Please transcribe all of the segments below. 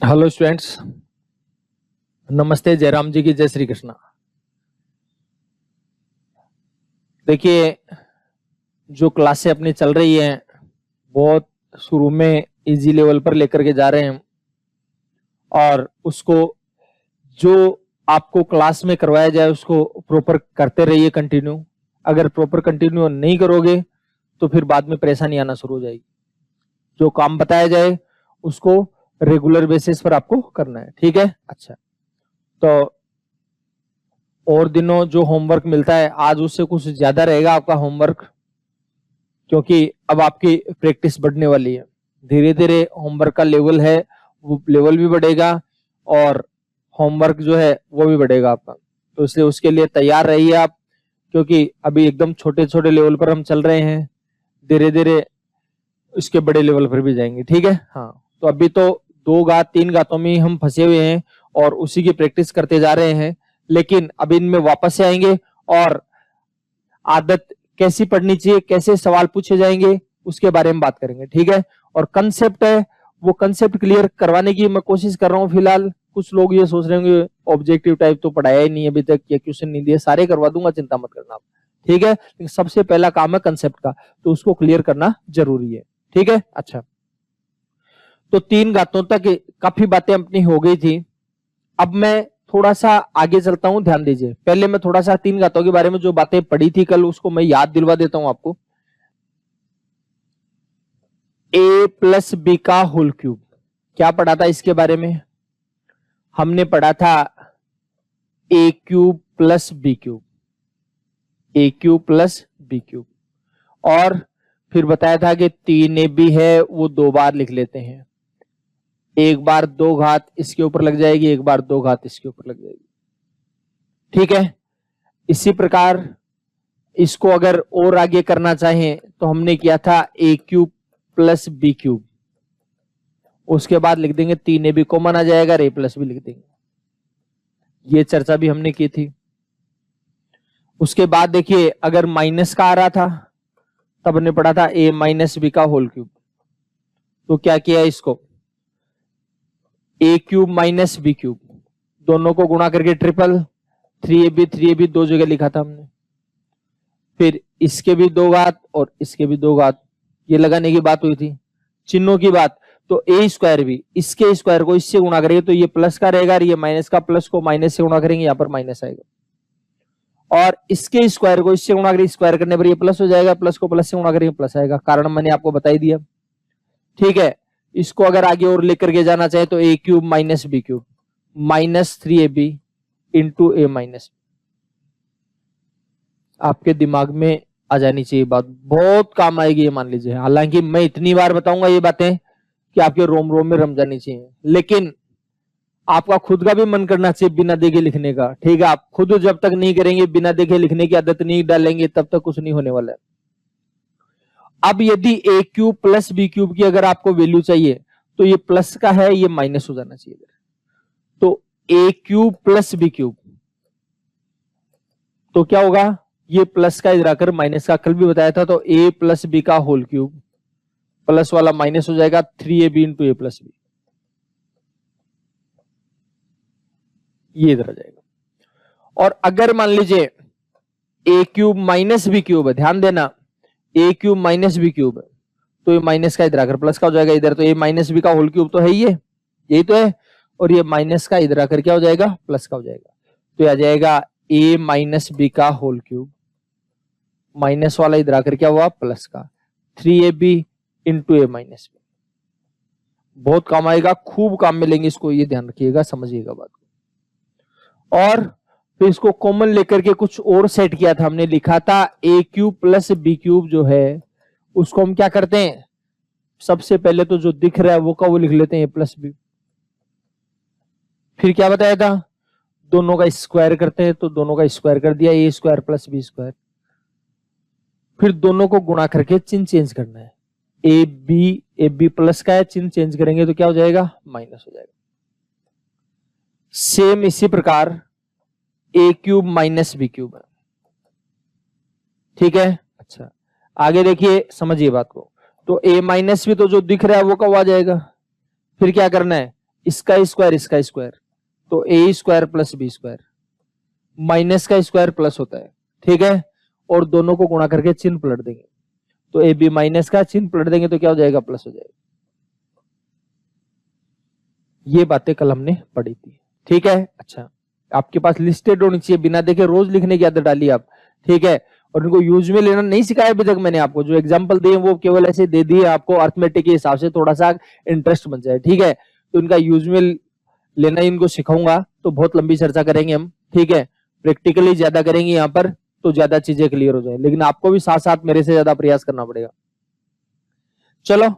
Hello students, नमस्ते। जयराम जी की जय श्री कृष्णा। देखिए, जो क्लासें अपनी चल रही हैं बहुत शुरू में इजी लेवल पर लेकर के जा रहे हैं और उसको जो आपको क्लास में करवाया जाए उसको प्रॉपर करते रहिए कंटिन्यू। अगर प्रॉपर कंटिन्यू नहीं करोगे तो फिर बाद में परेशानी आना शुरू हो जाएगी। जो काम बताया जाए उसको रेगुलर बेसिस पर आपको करना है, ठीक है। अच्छा, तो और दिनों जो होमवर्क मिलता है आज उससे कुछ ज्यादा रहेगा आपका होमवर्क, क्योंकि अब आपकी प्रैक्टिस बढ़ने वाली है। धीरे धीरे होमवर्क का लेवल है वो लेवल भी बढ़ेगा और होमवर्क जो है वो भी बढ़ेगा आपका। तो इसलिए उसके लिए तैयार रहिए आप, क्योंकि अभी एकदम छोटे छोटे लेवल पर हम चल रहे हैं, धीरे धीरे इसके बड़े लेवल पर भी जाएंगे, ठीक है। हाँ, तो अभी तो 2 घात 3 घातों में हम फंसे हुए हैं और उसी की प्रैक्टिस करते जा रहे हैं, लेकिन अभी इनमें वापस से आएंगे और आदत कैसी पढ़नी चाहिए, कैसे सवाल पूछे जाएंगे उसके बारे में बात करेंगे, ठीक है। और कंसेप्ट है वो कंसेप्ट क्लियर करवाने की मैं कोशिश कर रहा हूँ फिलहाल। कुछ लोग ये सोच रहे होंगे ऑब्जेक्टिव टाइप तो पढ़ाया ही नहीं अभी तक, या क्वेश्चन नहीं दिए, सारे करवा दूंगा, चिंता मत करना आप, ठीक है। लेकिन सबसे पहला काम है कंसेप्ट का, तो उसको क्लियर करना जरूरी है, ठीक है। अच्छा, तो 3 घातों तक काफी बातें अपनी हो गई थी। अब मैं थोड़ा सा आगे चलता हूं, ध्यान दीजिए। पहले मैं थोड़ा सा 3 घातों के बारे में जो बातें पढ़ी थी कल उसको मैं याद दिलवा देता हूं आपको। ए प्लस बी का होल क्यूब, क्या पढ़ा था इसके बारे में? हमने पढ़ा था ए क्यूब प्लस बी क्यूब, ए क्यूब प्लस बी क्यूब। और फिर बताया था कि 3ab है वो 2 बार लिख लेते हैं, एक बार 2 घात इसके ऊपर लग जाएगी, एक बार 2 घात इसके ऊपर लग जाएगी, ठीक है। इसी प्रकार इसको अगर और आगे करना चाहें तो हमने किया था ए क्यूब प्लस बी क्यूब, उसके बाद लिख देंगे 3ab कॉमन आ जाएगा, ए प्लस बी लिख देंगे। ये चर्चा भी हमने की थी। उसके बाद देखिए, अगर माइनस का आ रहा था तब हमने पढ़ा था ए माइनस बी का होल क्यूब। तो क्या किया इसको, ए क्यूब माइनस बी क्यूब, दोनों को गुणा करके ट्रिपल, 3ab 2 जगह लिखा था हमने। फिर इसके भी 2 घात और इसके भी 2 घात, ये लगाने की बात हुई थी। चिन्हों की बात, तो ए स्क्वायर भी इसके स्क्वायर को इससे गुणा करेंगे तो ये प्लस का रहेगा, ये माइनस का प्लस को माइनस से गुणा करेंगे, यहां पर माइनस आएगा। और इसके स्क्वायर को इससे गुणा करेंगे, स्क्वायर करने पर ये प्लस हो जाएगा, प्लस को प्लस से गुणा करेंगे प्लस आएगा, कारण मैंने आपको बता ही दिया, ठीक है। इसको अगर आगे और लेकर के जाना चाहे तो a cube minus B cube minus 3ab into a minus, आपके दिमाग में आ जानी चाहिए बात, बहुत काम आएगी ये, मान लीजिए। हालांकि मैं इतनी बार बताऊंगा ये बातें कि आपके रोम रोम में रम जानी चाहिए, लेकिन आपका खुद का भी मन करना चाहिए बिना देखे लिखने का, ठीक है। आप खुद जब तक नहीं करेंगे, बिना देखे लिखने की आदत नहीं डालेंगे, तब तक कुछ नहीं होने वाला है। अब यदि ए क्यूब प्लस बी क्यूब की अगर आपको वैल्यू चाहिए तो ये प्लस का है, ये माइनस हो जाना चाहिए। तो a cube plus B cube, तो क्या होगा, ये प्लस का इधर आकर माइनस का, कल भी बताया था। तो ए प्लस बी का होल क्यूब, प्लस वाला माइनस हो जाएगा, 3ab इंटू ए प्लस बी, ये इधर आ जाएगा। और अगर मान लीजिए ए क्यूब माइनस बी क्यूब है, ध्यान देना, ए क्यूब माइनस बी क्यूब है, तो ये माइनस का इधर आकर प्लस का हो जाएगा इधर। तो ए माइनस बी का होल क्यूब तो है ये, यही तो है, और ये माइनस का इधर आकर क्या हो जाएगा, प्लस का हो जाएगा। तो ये आ जाएगा ए माइनस बी का होल क्यूब, माइनस वाला इधर आकर क्या हुआ, प्लस का, 3ab into a minus B. बहुत काम आएगा, खूब काम मिलेंगे इसको, ये ध्यान रखिएगा, समझिएगा बात को। और फिर इसको कॉमन लेकर के कुछ और सेट किया था हमने, लिखा था ए क्यूब प्लस बी क्यूब जो है उसको हम क्या करते हैं, सबसे पहले तो जो दिख रहा है वो का वो लिख लेते हैं ए प्लस बी। फिर क्या बताया था, दोनों का स्क्वायर करते हैं, तो दोनों का स्क्वायर कर दिया, ए स्क्वायर प्लस बी स्क्वायर। फिर दोनों को गुणा करके चिन्ह चेंज करना है, ए बी प्लस का है, चिन्ह चेंज करेंगे तो क्या हो जाएगा, माइनस हो जाएगा। सेम इसी प्रकार ए क्यूब माइनस बी क्यूब है, ठीक है। अच्छा, आगे देखिए, समझिए बात को। तो ए माइनस बी तो जो दिख रहा है वो कब आ जाएगा, फिर क्या करना है, इसका स्क्वायर, तो a square plus B square, minus का स्क्वायर प्लस होता है, ठीक है, और दोनों को गुणा करके चिन्ह पलट देंगे, तो ए बी माइनस का चिन्ह पलट देंगे तो क्या हो जाएगा, प्लस हो जाएगा। ये बातें कल हमने पढ़ी थी, ठीक है। अच्छा, आपके पास लिस्टेड होनी चाहिए, बिना देखे रोज लिखने की आदत डाली आप, ठीक है। और इनको यूज में लेना नहीं सिखाया अभी तक मैंने आपको, जो एग्जांपल दिए वो केवल ऐसे दे दिए आपको अर्थमेटिक के हिसाब से, थोड़ा सा इंटरेस्ट बन जाए, ठीक है। तो इनका यूज में लेना इनको सिखाऊंगा, तो बहुत लंबी चर्चा करेंगे हम, ठीक है। प्रैक्टिकली ज्यादा करेंगे यहाँ पर, तो ज्यादा चीजें क्लियर हो जाए, लेकिन आपको भी साथ साथ मेरे से ज्यादा प्रयास करना पड़ेगा। चलो,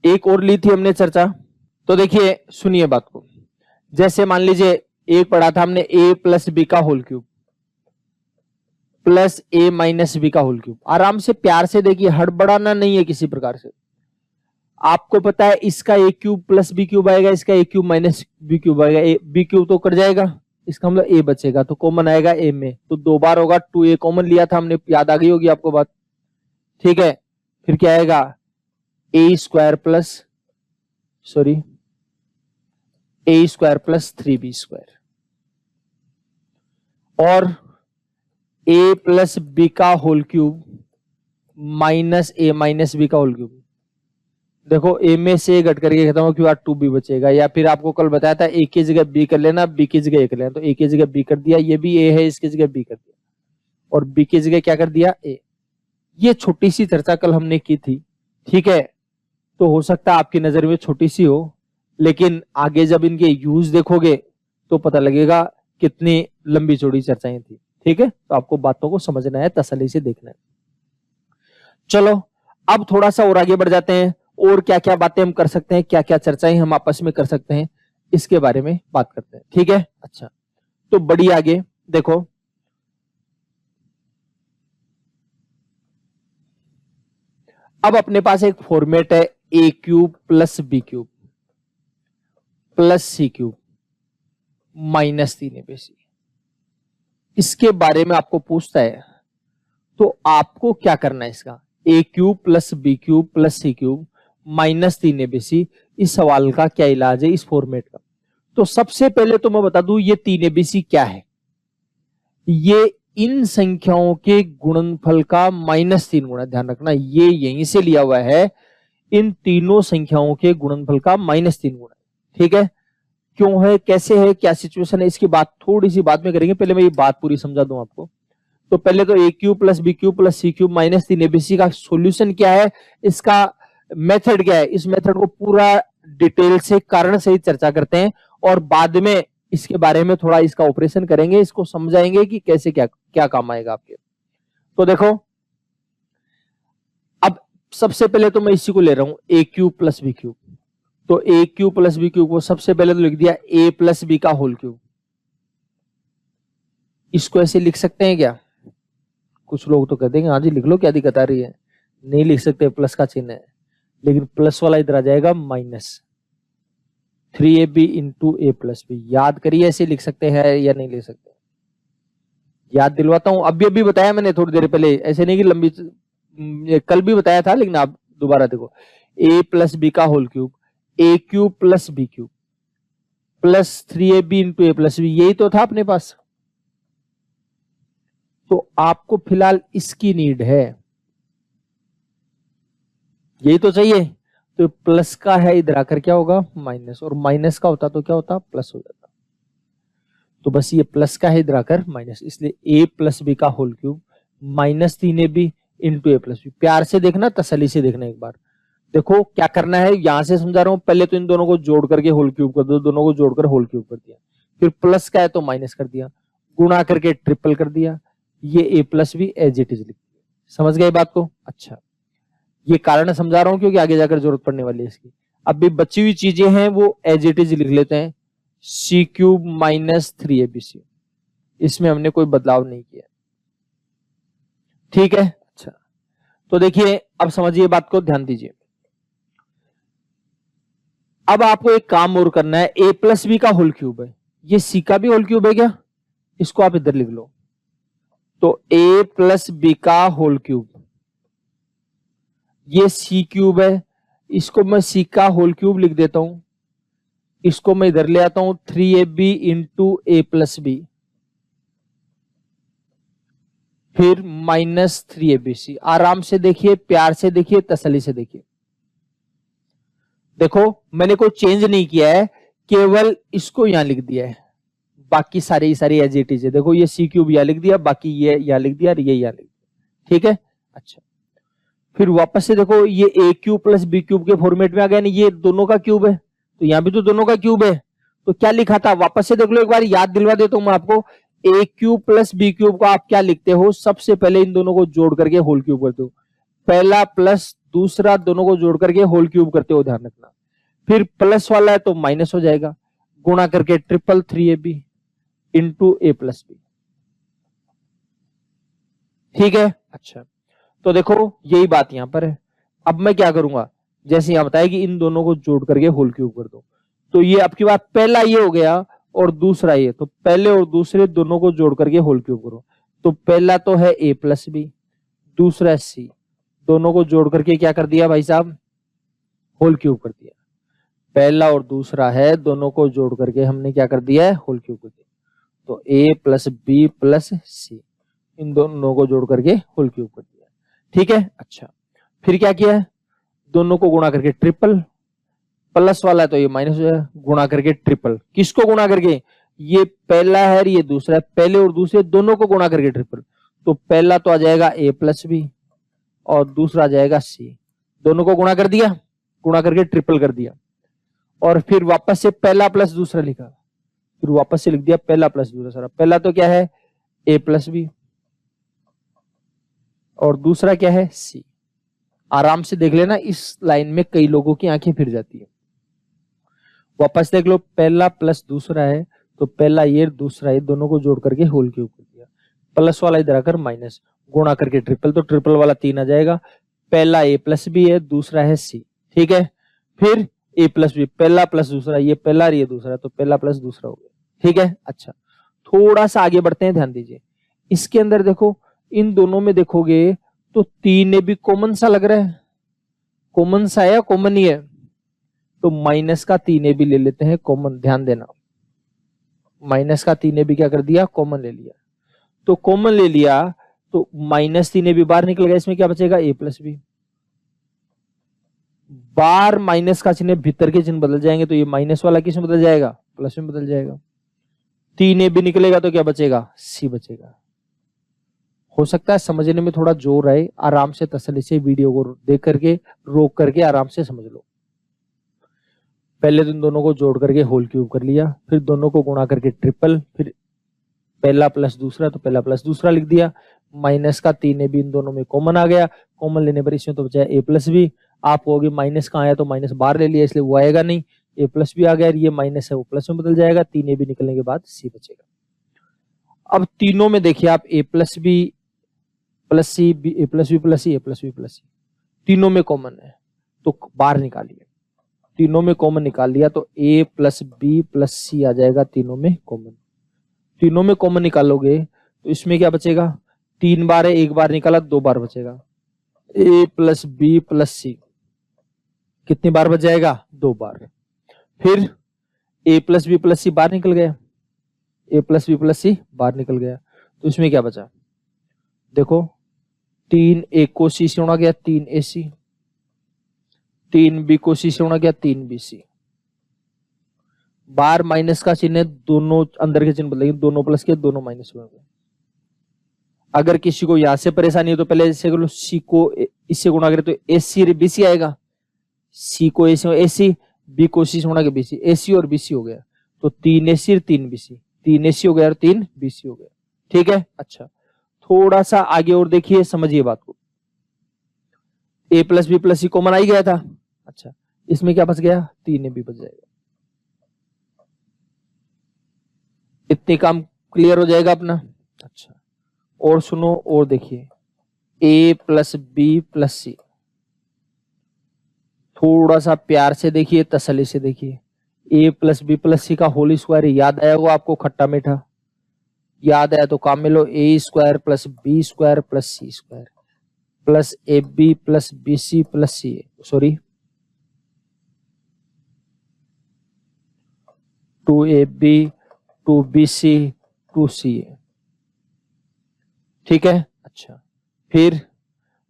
एक और ली थी हमने चर्चा, तो देखिए सुनिए बात को। जैसे मान लीजिए एक पढ़ा था हमने a प्लस बी का whole cube plus a minus B का होल क्यूब। आराम से प्यार से देखिए, हड़बड़ाना नहीं है किसी प्रकार से। आपको पता है इसका a cube plus B cube आएगा, इसका a cube minus B cube आएगा, बी क्यूब तो कट जाएगा, इसका मतलब a बचेगा, तो कॉमन आएगा a में, तो 2 बार होगा, 2a कॉमन लिया था हमने, याद आ गई होगी आपको बात, ठीक है। फिर क्या आएगा, a square plus a square plus 3b square, और a प्लस बी का whole cube minus a minus B का होल क्यूब। देखो a में से घट करके खत्म हो, क्यों 2b बचेगा, या फिर आपको कल बताया था a की जगह b कर लेना, b की जगह a कर लेना, तो a की जगह b कर दिया, ये भी a है, इसकी जगह b कर दिया, और b की जगह क्या कर दिया, a। ये छोटी सी चर्चा कल हमने की थी, ठीक है। तो हो सकता है आपकी नजर में छोटी सी हो, लेकिन आगे जब इनके यूज देखोगे तो पता लगेगा कितनी लंबी चौड़ी चर्चाएं थी, ठीक है। तो आपको बातों को समझना है, तसल्ली से देखना है। चलो अब थोड़ा सा और आगे बढ़ जाते हैं, और क्या क्या बातें हम कर सकते हैं, क्या क्या चर्चाएं हम आपस में कर सकते हैं, इसके बारे में बात करते हैं, ठीक है। अच्छा, तो बढ़िया, आगे देखो, अब अपने पास एक फॉर्मेट है a cube plus B cube plus C cube minus 3ab। इसके बारे में आपको पूछता है, तो आपको क्या करना है, इसका a cube plus B cube plus C cube minus 3ab, इस सवाल का क्या इलाज है इस फॉर्मेट का। तो सबसे पहले तो मैं बता दूं, ये 3ab क्या है, ये इन संख्याओं के गुणनफल का -3 गुना, ध्यान रखना ये यहीं से लिया हुआ है, इन तीनों संख्याओं के गुणनफल का -3 गुना, ठीक है। क्यों है, कैसे है, क्या सिचुएशन है, इसकी बात थोड़ी सी बाद में करेंगे, पहले मैं ये बात पूरी समझा दूं आपको। तो पहले तो a cube plus B cube plus C cube minus 3ab का सॉल्यूशन क्या है, इसका मेथड क्या है, इस मेथड को पूरा डिटेल से कारण सहित चर्चा करते हैं, और बाद में इसके बारे में थोड़ा इसका ऑपरेशन करेंगे, इसको समझाएंगे कि कैसे क्या क्या काम आएगा आपके। तो देखो, अब सबसे पहले तो मैं इसी को ले रहा हूं a cube plus B cube, तो a cube plus B cube को सबसे पहले तो लिख दिया a प्लस बी का होल क्यूब। इसको ऐसे लिख सकते हैं क्या, कुछ लोग तो कहते हैं हाँ जी लिख लो, क्या दिक्कत आ रही है, नहीं लिख सकते, प्लस का चिन्ह है, लेकिन प्लस वाला इधर आ जाएगा -3ab into a plus B. याद करिए, ऐसे लिख सकते हैं या नहीं लिख सकते, याद दिलवाता हूं, अभी बताया मैंने थोड़ी देर पहले, ऐसे नहीं कि लंबी, कल भी बताया था, लेकिन आप दोबारा देखो, a प्लस बी का whole cube, a cube plus B cube plus 3ab into a plus B, यही तो था अपने पास। तो आपको फिलहाल इसकी नीड है, यही तो चाहिए, तो प्लस का है, इधर आकर क्या होगा माइनस, और माइनस का होता तो क्या होता, प्लस हो जाता। तो बस ये प्लस का है, इधर आकर माइनस, इसलिए a प्लस बी का whole cube -3ab into a plus B. प्यार से देखना, तसल्ली से देखना, एक बार देखो क्या करना है, यहां से समझा रहा हूं। पहले तो इन दोनों को जोड़ करके होल क्यूब कर दो, दोनों को जोड़कर होल क्यूब कर दिया, फिर प्लस का है तो माइनस कर दिया, गुणा करके ट्रिपल कर दिया, ये a plus B as it is लिख दिया। समझ गए बात को। अच्छा, ये कारण समझा रहा हूं क्योंकि आगे जाकर जरूरत पड़ने वाली है इसकी। अभी बची हुई चीजें हैं वो एज इट इज लिख लेते हैं, सी क्यूब माइनस 3abc, इसमें हमने कोई बदलाव नहीं किया, ठीक है। अच्छा, तो देखिए अब समझिए बात को, ध्यान दीजिए। अब आपको एक काम और करना है, a प्लस बी का होल क्यूब है, ये c का भी होल क्यूब है क्या, इसको आप इधर लिख लो। तो a प्लस बी का होल क्यूब, ये c क्यूब है, इसको मैं c का होल क्यूब लिख देता हूं, इसको मैं इधर ले आता हूं 3ab इंटू ए प्लस बी, फिर माइनस 3abc। आराम से देखिए, प्यार से देखिए, तसल्ली से देखिए। देखो मैंने कोई चेंज नहीं किया है, केवल इसको यहां लिख दिया है, बाकी सारी एज इट इज है। देखो ये सी क्यूब यहां लिख दिया, बाकी ये यहां लिख दिया और ये यहां लिख दिया, ठीक है। अच्छा, फिर वापस से देखो ये ए क्यूब प्लस बी क्यूब के फॉर्मेट में आ गया, नहीं ये दोनों का क्यूब है, तो यहां भी तो दोनों का क्यूब है। तो क्या लिखा था, वापस से देख लो एक बार, याद दिलवा देता हूं मैं आपको। ए क्यूब प्लस बी क्यूब को आप क्या लिखते हो, सबसे पहले इन दोनों को जोड़ करके होल क्यूब करते हो, पहला प्लस दूसरा दोनों को जोड़ करके होल क्यूब करते हो, ध्यान रखना। फिर प्लस वाला है तो माइनस हो जाएगा, गुणा करके ट्रिपल 3ab इंटू ए प्लस बी, ठीक है। अच्छा, तो देखो यही बात यहां पर है। अब मैं क्या करूंगा, जैसे यहां बताया कि इन दोनों को जोड़ करके होल क्यूब कर दो, तो ये आपकी बात पहला ये हो गया और दूसरा ये, तो पहले और दूसरे दोनों को जोड़ करके होल क्यूब करो। तो पहला तो है ए प्लस बी, दूसरा है सी, दोनों को जोड़ करके क्या कर दिया भाई साहब, होल क्यूब कर दिया। पहला और दूसरा है, दोनों को जोड़ करके हमने क्या कर दिया है, होल क्यूब कर दिया। तो ए प्लस बी प्लस सी, इन दोनों को जोड़ करके होल क्यूब कर दिया, ठीक है। अच्छा, फिर क्या किया है, दोनों को गुणा करके ट्रिपल, प्लस वाला है तो ये माइनस हो जाएगा, गुणा करके ट्रिपल। किसको गुणा करके, ये पहला है ये दूसरा है, पहले और दूसरे दोनों को गुणा करके ट्रिपल। तो पहला तो आ जाएगा ए प्लस बी और दूसरा आ जाएगा सी, दोनों को गुणा कर दिया, गुणा करके ट्रिपल कर दिया, और फिर वापस से पहला प्लस दूसरा लिखा, फिर वापस से लिख दिया पहला प्लस दूसरा। पहला तो क्या है ए प्लस बी और दूसरा क्या है सी। आराम से देख लेना, इस लाइन में कई लोगों की आंखें फिर जाती है। वापस देख लो, पहला प्लस दूसरा है, तो पहला ये दूसरा ये दोनों को जोड़ करके होल क्यूब कर दिया, प्लस वाला इधर आकर माइनस, गुणा करके ट्रिपल, तो ट्रिपल वाला 3 आ जाएगा। पहला ए प्लस बी है, दूसरा है सी, ठीक है। फिर ए प्लस बी, पहला प्लस दूसरा, ये पहला और ये दूसरा, तो पहला प्लस दूसरा हो गया, ठीक है। अच्छा, थोड़ा सा आगे बढ़ते हैं, ध्यान दीजिए। इसके अंदर देखो, इन दोनों में देखोगे तो 3 भी कॉमन सा लग रहा है, कॉमन सा है या कॉमन ही है, तो माइनस का 3 भी ले लेते हैं कॉमन, ध्यान देना। माइनस का 3 भी क्या कर दिया, कॉमन ले लिया। तो कॉमन ले लिया तो माइनस 3 भी बाहर निकल गया, इसमें क्या बचेगा ए प्लस बी। बार माइनस का चिन्ह भीतर के चिन्ह बदल जाएंगे, तो ये माइनस वाला किस में बदल जाएगा, प्लस में बदल जाएगा। 3 भी निकलेगा तो क्या बचेगा, सी बचेगा। हो सकता है समझने में थोड़ा जोर आए, आराम से तसल्ली से वीडियो को देख करके रोक करके आराम से समझ लो। पहले तो इन दोनों को जोड़ करके होल क्यूब कर लिया, फिर दोनों को गुणा करके ट्रिपल, फिर पहला प्लस दूसरा तो पहला प्लस दूसरा लिख दिया, माइनस का 3 भी इन दोनों में कॉमन आ गया, कॉमन लेने पर इसमें तो बचा ए प्लस बी। आप कहोगे माइनस कहाँ आया, तो माइनस बाहर ले लिया इसलिए वो आएगा नहीं, ए प्लस बी आ गया, ये माइनस है वो प्लस में बदल जाएगा, 3 भी निकलने के बाद सी बचेगा। अब तीनों में देखिए आप ए plus B plus C, A plus B plus C, A plus B plus सी, तीनों में कॉमन है तो बाहर निकालिए। तीनों में कॉमन निकाल लिया तो A plus B plus c आ जाएगा, तीनों में कॉमन। तीनों में कॉमन निकालोगे तो इसमें क्या बचेगा, 3 बार है, 1 बार निकाला 2 बार बचेगा। ए प्लस बी प्लस सी कितनी बार बच जाएगा, 2 बार। फिर ए प्लस बी प्लस सी बाहर निकल गया, ए प्लस बी प्लस सी बाहर निकल गया, तो इसमें क्या बचा, देखो 3 ए को सी से होना गया 3 ए सी, 3 बी को सी से होना गया 3 बी सी। बार माइनस का चिन्ह, दोनों अंदर के चिन्ह बदलेंगे, दोनों प्लस के दोनों माइनस हो गए। अगर किसी को यहां से परेशानी हो तो पहले जैसे करो, सी को इससे गुणा करें तो ए सी बी सी आएगा, सी को ए सी, बी को सी से होना गया बी सी, ए सी और बी सी हो गया, तो 3 ए सी और 3 बी सी, 3 ए सी हो गया और 3 बी सी हो गया, ठीक है। अच्छा, थोड़ा सा आगे और देखिए, समझिए बात को। ए प्लस बी प्लस सी कॉमन आ ही गया था, अच्छा इसमें क्या बच गया, 3 भी बच जाएगा। इतने काम क्लियर हो जाएगा अपना। अच्छा, और सुनो और देखिए, ए प्लस बी प्लस सी, थोड़ा सा प्यार से देखिए, तसल्ली से देखिए। ए प्लस बी प्लस सी का होल स्क्वायर याद आया होगा आपको, खट्टा मीठा याद आया तो काम में लो, a square plus B square plus C square plus a b plus b c plus c, sorry 2ab 2bc 2ca, ठीक है। अच्छा, फिर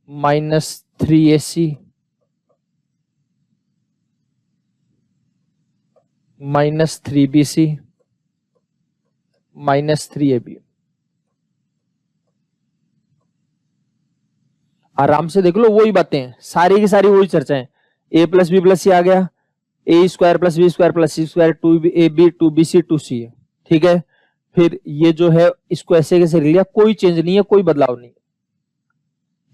-3ac -3bc -3ab। आराम से देख लो, वही बातें हैं, सारी की सारी वही चर्चा है। a plus B plus c आ गया, a square plus B square plus C square 2ab 2bc 2c, ठीक है। फिर ये जो है इसको ऐसे कैसे लिया, कोई चेंज नहीं है, कोई बदलाव नहीं,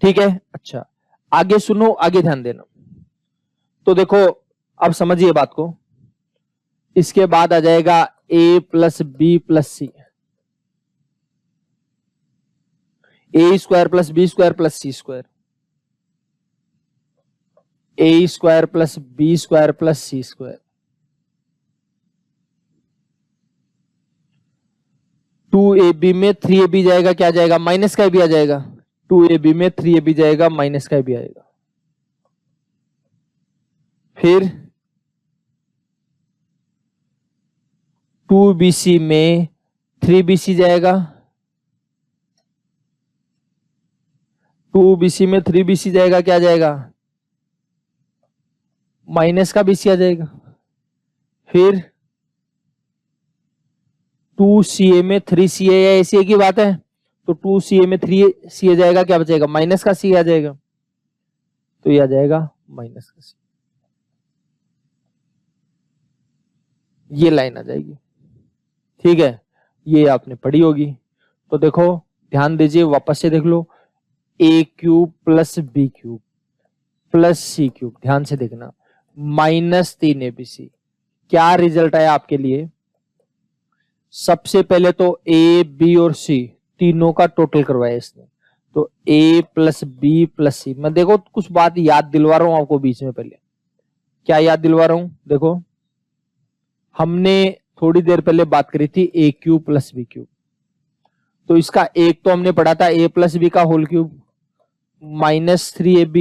ठीक है। अच्छा, आगे सुनो, आगे ध्यान देना। तो देखो, अब समझिए बात को। इसके बाद आ जाएगा a plus B plus C, A square plus B square plus C square, A square plus B square plus C square, 2ab में 3ab जाएगा, क्या जाएगा, माइनस का भी आ जाएगा। 2ab में 3ab जाएगा, माइनस का भी आएगा। फिर 2bc में 3bc जाएगा, 2bc में 3bc जाएगा, क्या जाएगा, माइनस का bc आ जाएगा। फिर 2ca में 3ca, ऐसी एक ही बात है, तो 2ca में 3ca जाएगा, क्या बचेगा, माइनस का c आ जाएगा, तो ये आ जाएगा माइनस का c, ये लाइन आ जाएगी, ठीक है। ये आपने पढ़ी होगी। तो देखो, ध्यान दीजिए, वापस से देख लो, a³ plus b³ plus c³, ध्यान से देखना, -3abc। क्या रिजल्ट आया आपके लिए, सबसे पहले तो a b और c तीनों का टोटल करवाया इसने, तो a प्लस बी प्लस सी। मैं देखो कुछ बात याद दिलवा रहा हूं आपको बीच में, पहले क्या याद दिलवा रहा हूं, देखो हमने थोड़ी देर पहले बात करी थी a³ प्लस b³, तो इसका एक तो हमने पढ़ा था a प्लस बी का whole cube -3ab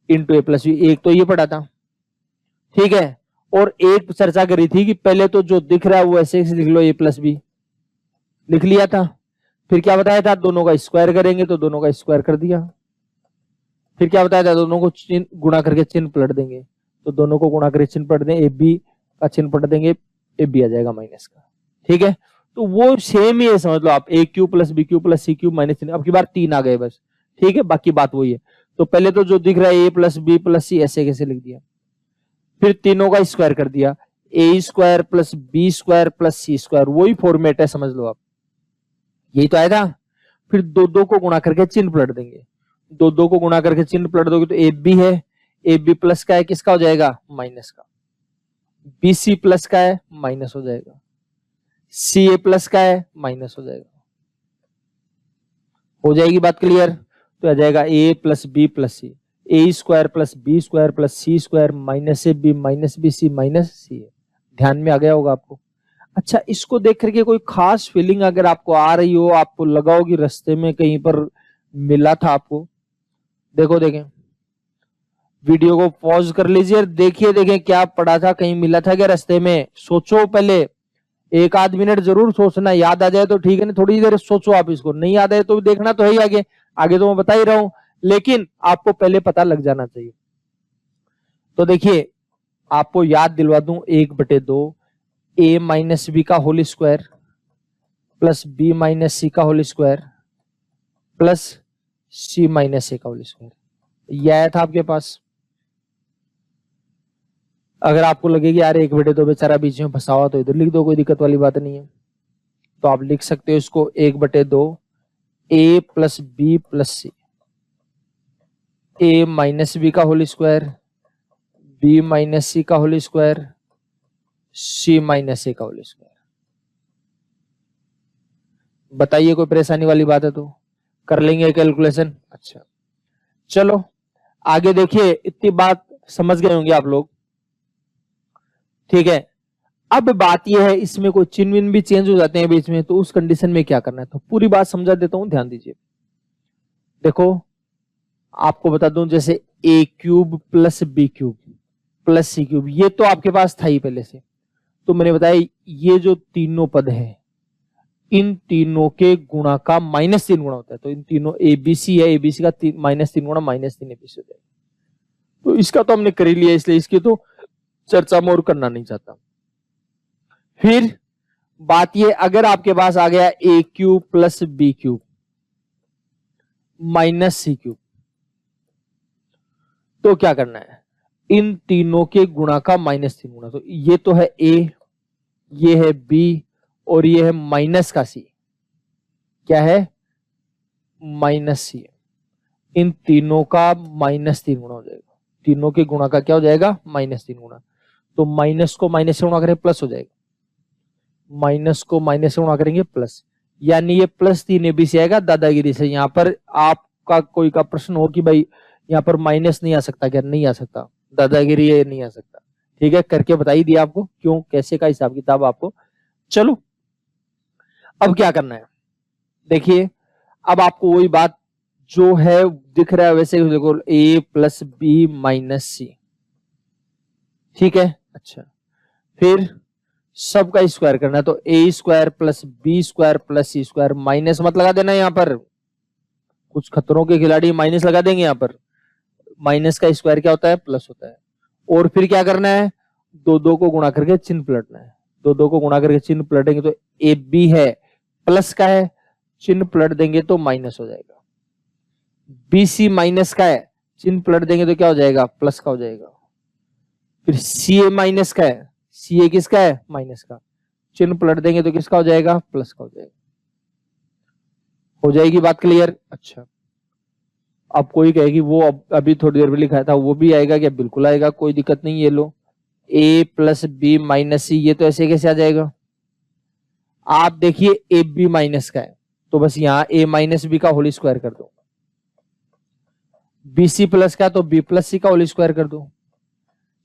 into a plus B, एक तो ये पढ़ा था, ठीक है। और एक चर्चा करी थी कि पहले तो जो दिख रहा है वो ऐसे लिख लो, a प्लस बी लिख लिया था। फिर क्या बताया था, दोनों का स्क्वायर करेंगे, तो दोनों का स्क्वायर कर दिया। फिर क्या बताया था, दोनों को चिन्ह गुणा करके चिन्ह पलट देंगे, तो दोनों को गुणा करके चिन्ह पलट देंगे, ए बी का चिन्ह पलट देंगे, ए बी आ जाएगा माइनस का, ठीक है। तो वो सेम ही है, समझ लो आप, a³ plus b³ plus c³ minus चिन्ह, अब की बार 3 आ गए बस, ठीक है, बाकी बात वही है। तो पहले तो जो दिख रहा है a प्लस बी प्लस सी, ऐसे कैसे लिख दिया, फिर तीनों का स्क्वायर कर दिया, a square plus B square plus C square, वही फॉर्मेट है, समझ लो आप, यही तो आया था। फिर दो को गुणा करके चिन्ह पलट देंगे, दो को गुणा करके चिन्ह पलट दोगे तो ए बी है, ए बी प्लस का है, किसका हो जाएगा, माइनस का, बी सी प्लस का है, माइनस हो जाएगा, सी ए प्लस का है, माइनस हो जाएगा। हो जाएगी बात क्लियर, तो आ जाएगा a plus B plus C, A square plus B square plus C square minus A B minus B C minus c a. ध्यान में आ गया होगा आपको। अच्छा, इसको देख करके कोई खास फीलिंग अगर आपको आ रही हो, आपको लगा हो कि रास्ते में कहीं पर मिला था आपको, देखो देखें, वीडियो को पॉज कर लीजिए, देखिए देखें क्या पढ़ा था, कहीं मिला था क्या रास्ते में, सोचो पहले, 1 आध मिनट जरूर सोचना, याद आ जाए तो ठीक है, नहीं थोड़ी देर सोचो आप, इसको नहीं याद आए तो देखना तो है ही, आगे आगे तो मैं बता ही रहा हूं, लेकिन आपको पहले पता लग जाना चाहिए। तो देखिए, आपको याद दिलवा दूं, 1/2 a माइनस बी का whole square plus B minus सी का whole square plus c minus ए का होल स्क्वायर, यह आया था आपके पास। अगर आपको लगे कि यार 1/2 बेचारा बीच में फंसा हुआ, तो इधर लिख दो, कोई दिक्कत वाली बात नहीं है। तो आप लिख सकते हो इसको 1/2 a plus B plus C, a minus B का होल स्क्वायर, बी माइनस सी का होल स्क्वायर, सी माइनस ए का होल स्क्वायर। बताइए, कोई परेशानी वाली बात है तो कर लेंगे कैलकुलेशन। अच्छा, चलो आगे देखिए, इतनी बात समझ गए होंगे आप लोग, ठीक है। अब बात यह है, इसमें कोई चिन्ह विन्ह भी चेंज हो जाते हैं बीच में, तो उस कंडीशन में क्या करना है, तो पूरी बात समझा देता हूं, ध्यान दीजिए। देखो, आपको बता दूं, जैसे a³ plus b³ plus c³, ये तो आपके पास था ही पहले से, तो मैंने बताया ये जो तीनों पद है इन तीनों के गुणा का -3 गुणा होता है। तो इन तीनों एबीसी है, एबीसी का -3 गुणा -3 एबीसी हो जाएगा। तो इसका तो हमने कर ही लिया, इसलिए इसकी तो चर्चा में और करना नहीं चाहता। फिर बात ये, अगर आपके पास आ गया a cube plus B cube minus c cube, तो क्या करना है, इन तीनों के गुणा का -3 गुणा। तो ये तो है ए, ये है बी और ये है माइनस का सी, क्या है माइनस सी। इन तीनों का -3 गुणा हो जाएगा, तीनों के गुणा का क्या हो जाएगा -3 गुणा। तो माइनस को माइनस से गुणा करें प्लस हो जाएगा, माइनस को माइनस से गुणा करेंगे प्लस, यानी ये +3 एबीसी आएगा दादागिरी से। यहां पर आपका कोई का प्रश्न हो कि भाई यहाँ पर माइनस नहीं आ सकता क्या, नहीं आ सकता, दादागिरी ये नहीं आ सकता। ठीक है, करके बता ही दिया आपको क्यों कैसे का हिसाब किताब आपको। चलो अब क्या करना है, देखिए अब आपको वही बात जो है दिख रहा है वैसे देखो, a plus B minus c, ठीक है। अच्छा, फिर सबका स्क्वायर करना है, तो a square plus B square plus C square, minus मत लगा देना यहाँ पर, कुछ खतरों के खिलाड़ी माइनस लगा देंगे यहाँ पर। माइनस का स्क्वायर क्या होता है प्लस होता है। और फिर क्या करना है, दो को गुणा करके चिन्ह पलटना है, दो को गुणा करके चिन्ह पलटेंगे तो ए बी है प्लस का है, चिन्ह पलट देंगे तो माइनस हो जाएगा। बी सी माइनस का है, चिन्ह पलट देंगे तो क्या हो जाएगा प्लस का हो जाएगा। फिर सी ए माइनस का है, सी ए किसका है माइनस का, चिन्ह पलट देंगे तो किसका हो जाएगा प्लस का हो जाएगा। हो जाएगी बात क्लियर। अच्छा, अब कोई कहेगी वो अभी थोड़ी देर में लिखा था वो भी आएगा क्या, बिल्कुल आएगा, कोई दिक्कत नहीं। ये लो a प्लस बी माइनस सी, ये तो ऐसे कैसे आ जाएगा। आप देखिए ए बी माइनस का है तो बस यहाँ a माइनस बी का होल स्क्वायर कर दो, बी सी प्लस का तो b प्लस सी का होल स्क्वायर कर दो,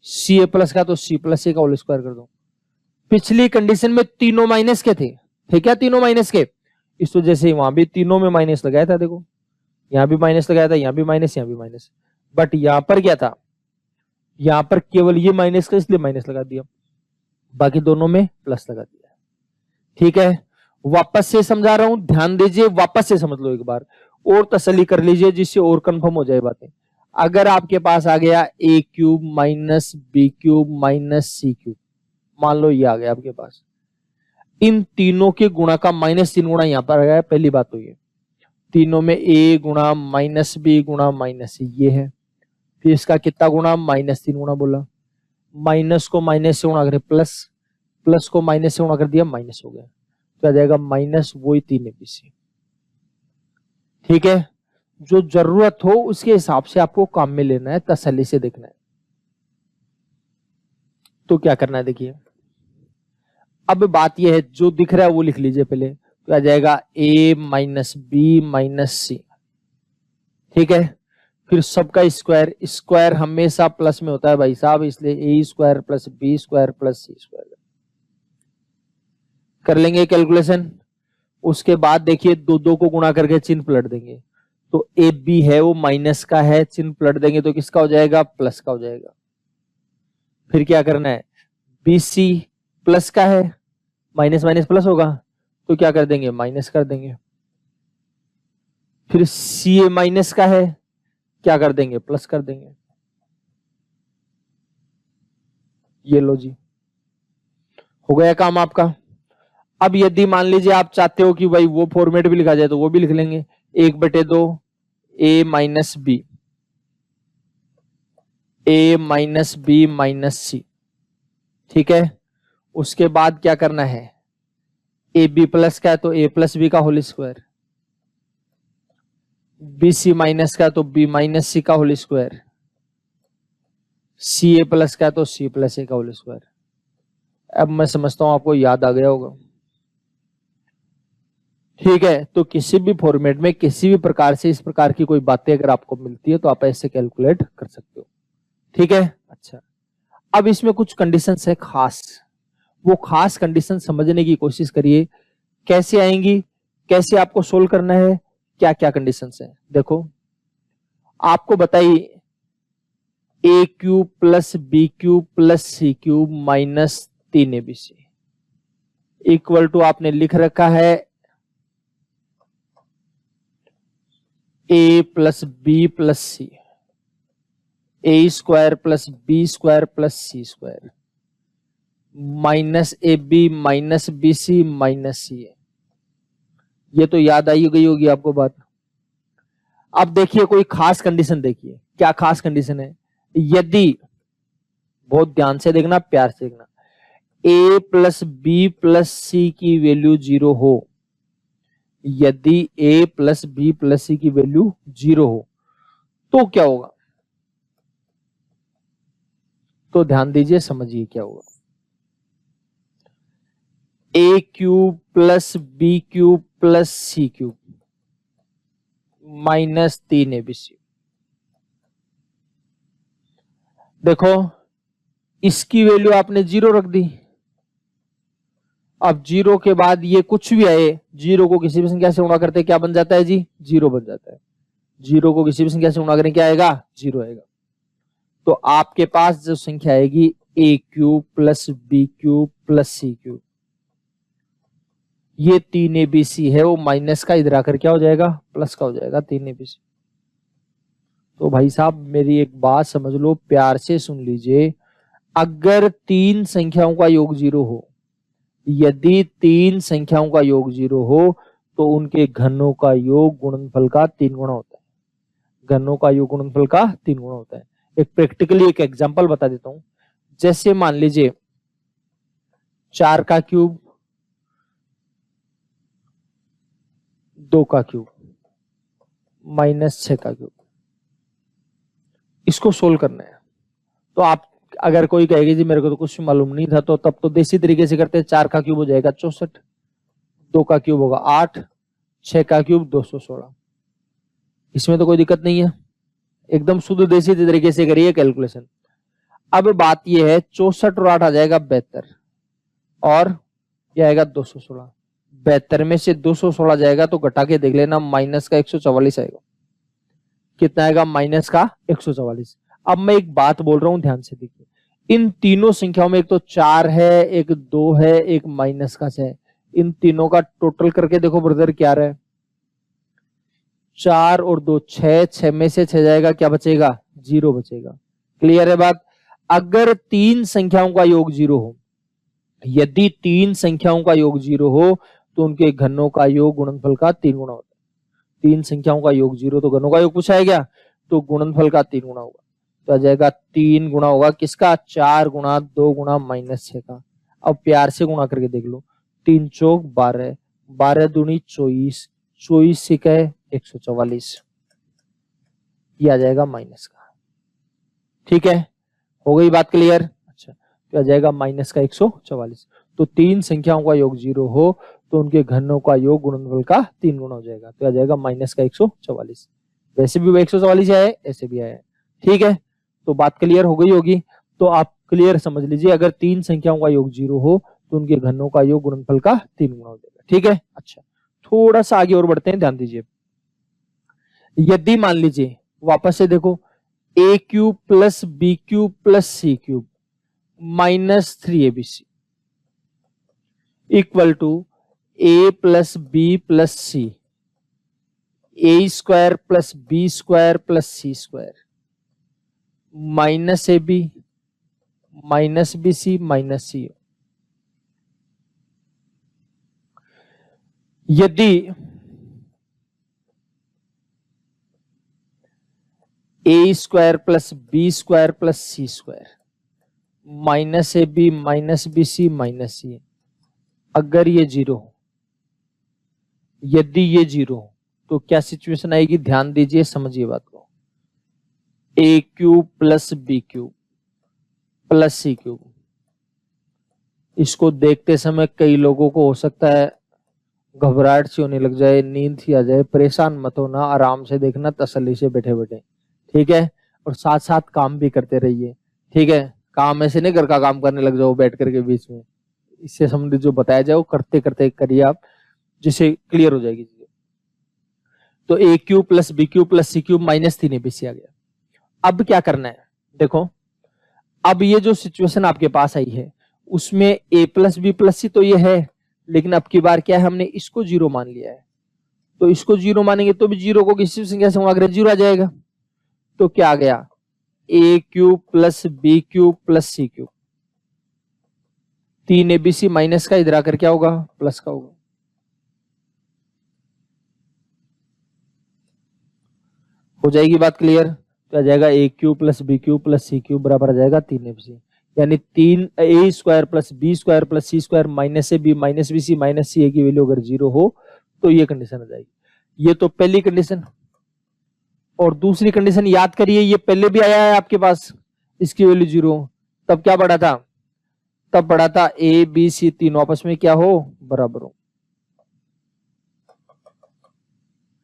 सी ए प्लस का तो c प्लस सी का होल स्क्वायर कर दो। पिछली कंडीशन में तीनों माइनस के थे क्या, तीनों माइनस के, इस वजह से वहां भी तीनों में माइनस लगाया था। देखो यहां भी माइनस लगाया था, यहां भी माइनस, यहां भी माइनस, बट यहां पर क्या था, यहां पर केवल ये माइनस का इसलिए माइनस लगा दिया, बाकी दोनों में प्लस लगा दिया। ठीक है, वापस से समझा रहा हूं, ध्यान दीजिए, वापस से समझ लो एक बार और तसल्ली कर लीजिए जिससे और कंफर्म हो जाए बातें। अगर आपके पास आ गया a cube minus B cube minus c cube, मान लो ये आ गया आपके पास, इन तीनों के गुणा का -3 गुणा यहां पर आ गया। पहली बात तो ये तीनों में a गुणा माइनस बी गुणा माइनस सी ये है, फिर इसका कितना गुणा -3 गुणा बोला, माइनस को माइनस से गुणा करे प्लस, प्लस को माइनस से गुणा कर दिया माइनस हो गया, तो आ जाएगा माइनस वही 3 एबीसी। ठीक है, जो जरूरत हो उसके हिसाब से आपको काम में लेना है, तसल्ली से देखना है। तो क्या करना है देखिए, अब बात यह है जो दिख रहा है वो लिख लीजिए पहले, तो आ जाएगा a minus b minus c. ठीक है, फिर सबका स्क्वायर, स्क्वायर हमेशा प्लस में होता है भाई साहब, इसलिए a square plus B square plus C square कर लेंगे कैलकुलेशन। उसके बाद देखिए दो को गुणा करके चिन्ह पलट देंगे, तो ए बी है वो माइनस का है, चिन्ह पलट देंगे तो किसका हो जाएगा प्लस का हो जाएगा। फिर क्या करना है, बी सी प्लस का है, माइनस माइनस प्लस होगा तो क्या कर देंगे माइनस कर देंगे। फिर सी ए माइनस का है, क्या कर देंगे प्लस कर देंगे। ये लो जी, हो गया काम आपका। अब यदि मान लीजिए आप चाहते हो कि भाई वो फॉर्मेट भी लिखा जाए तो वो भी लिख लेंगे, 1/2 a minus b, a minus b minus c. ठीक है, उसके बाद क्या करना है, ए बी प्लस का है तो a प्लस बी का होल स्क्वायर, बी सी माइनस का तो b माइनस सी का whole square, C A plus का तो c प्लस ए का होल स्क्वायर। अब मैं समझता हूं आपको याद आ गया होगा। ठीक है, तो किसी भी फॉर्मेट में किसी भी प्रकार से इस प्रकार की कोई बातें अगर आपको मिलती है तो आप ऐसे कैलकुलेट कर सकते हो। ठीक है, अच्छा, अब इसमें कुछ कंडीशंस है खास, वो खास कंडीशन समझने की कोशिश करिए, कैसे आएंगी, कैसे आपको सोल्व करना है, क्या क्या कंडीशंस है। देखो आपको बताइए a cube plus B cube plus C cube minus 3 ABC equal to आपने लिख रखा है a plus B plus C, A square plus B square plus C square minus A B minus B C minus c a. ये तो याद आई गई होगी आपको बात। अब देखिए कोई खास कंडीशन, देखिए क्या खास कंडीशन है। यदि, बहुत ध्यान से देखना, प्यार से देखना, a प्लस बी प्लस सी की वैल्यू 0 हो, यदि a प्लस बी प्लस सी की वैल्यू 0 हो तो क्या होगा? तो ध्यान दीजिए, समझिए क्या होगा। a cube plus B cube plus C cube minus 3 ABC। देखो इसकी वैल्यू आपने 0 रख दी। अब 0 के बाद ये कुछ भी आए, 0 को किसी भी संख्या से गुणा करते क्या बन जाता है जी? 0 बन जाता है। 0 को किसी भी संख्या से गुणा करें क्या आएगा? 0 आएगा। तो आपके पास जो संख्या आएगी a cube plus B cube plus C cube, ये 3 ABC है, वो माइनस का इधर आकर क्या हो जाएगा? प्लस का हो जाएगा 3 ABC। तो भाई साहब मेरी एक बात समझ लो, प्यार से सुन लीजिए। अगर 3 संख्याओं का योग 0 हो, यदि 3 संख्याओं का योग 0 हो तो उनके घनों का योग गुणनफल का 3 गुना होता है। घनों का योग गुणनफल का 3 गुना होता है। एक प्रैक्टिकली एक एग्जांपल बता देता हूं। जैसे मान लीजिए 4 का क्यूब, 2 का क्यूब माइनस 6 का क्यूब, इसको सोल्व करना है। तो आप अगर कोई कहेगी जी मेरे को तो कुछ मालूम नहीं था, तो तब तो देसी तरीके से करते हैं। 4 का क्यूब हो जाएगा 64, 2 का क्यूब होगा 8, 6 का क्यूब 216। इसमें तो कोई दिक्कत नहीं है, एकदम शुद्ध देसी तरीके से करिए कैलकुलेशन। अब बात यह है 64 और 8 आ जाएगा 72 और यह आएगा 216। 72 में से 216 जाएगा तो घटा के देख लेना, माइनस का 144 आएगा। कितना आएगा? माइनस का 144। अब मैं एक बात बोल रहा हूं, ध्यान से देखिए। इन तीनों संख्याओं में एक तो 4 है, एक 2 है, एक माइनस का 6 है। इन तीनों का टोटल करके देखो ब्रदर क्या रहा है? 4 और 2 6, 6 में से 6 जाएगा, क्या बचेगा? 0 बचेगा। क्लियर है बात? अगर 3 संख्याओं का योग 0 हो, यदि 3 संख्याओं का योग 0 हो तो उनके घनों का योग गुणनफल का 3 गुना होता है। 3 संख्याओं का योग 0 तो घनों का योग पूछा है क्या? तो गुणनफल का 3 गुना होगा। तो आ जाएगा 3 गुना होगा किसका? 4 गुना 2 गुना माइनस 6 का। अब प्यार से गुणा करके देख लो, 3 चौक 12, 12 दूनी 24, 24 सिक है 144, ये आ जाएगा माइनस का। ठीक है, हो गई बात क्लियर? अच्छा, तो आ जाएगा माइनस का 144। तो 3 संख्याओं का योग 0 हो तो उनके घनों का योग गुणनफल का 3 गुना हो जाएगा। तो आ जाएगा माइनस का 144। वैसे भी वो 144 आया है, ऐसे भी आया है। ठीक है, तो बात क्लियर हो गई होगी। तो आप क्लियर समझ लीजिए, अगर 3 संख्याओं का योग 0 हो तो उनके घनों का योग गुणनफल का 3 गुना हो जाएगा। ठीक है, अच्छा थोड़ा सा आगे और बढ़ते हैं, ध्यान दीजिए। यदि मान लीजिए, वापस से देखो, a cube plus B cube plus C cube minus 3ABC equal to a plus B plus C, A square plus B square plus C square minus A B minus B C minus c. यदि a square plus B square plus C square minus A B minus B C minus c, अगर ये 0 हो, यदि ये 0 हो तो क्या situation आएगी? ध्यान दीजिए, समझिए बात को। A cube plus B cube plus C cube, इसको देखते समय कई लोगों को हो सकता है घबराहट सी होने लग जाए, नींद सी आ जाए। परेशान मत होना, आराम से देखना, तसल्ली से बैठे बैठे। ठीक है, और साथ साथ काम भी करते रहिए। ठीक है, काम ऐसे नहीं घर का काम करने लग जाओ बैठ करके बीच में। इससे संबंधित जो बताया जाए वो करते करते करिए आप, जिससे क्लियर हो जाएगी चीजें। तो a cube plus B cube plus C cube minus 3ABC आ गया। अब क्या करना है? देखो, अब ये जो सिचुएशन आपके पास आई है उसमें a प्लस बी प्लस सी तो ये है, लेकिन अब की बार क्या है, हमने इसको जीरो मान लिया है, तो इसको जीरो मानेंगे तो भी जीरो को किसी भी संख्या से गुणा जीरो आ जाएगा। तो क्या आ गया, a cube plus B cube plus C cube, 3abc minus का इधर आकर क्या होगा, प्लस का होगा। हो जाएगी बात क्लियर। तो आ जाएगा a cube plus B cube plus C cube बराबर आ जाएगा 3abc, यानी 3a square plus B square plus C square minus A B minus B C minus c a की वैल्यू अगर जीरो हो तो ये कंडीशन आ जाएगी। ये तो पहली कंडीशन। और दूसरी कंडीशन याद करिए, ये पहले भी आया है आपके पास, इसकी वैल्यू जीरो, तब क्या पढ़ा था, तब पढ़ा था ए बी सी तीनों आपस में क्या हो, बराबर हो।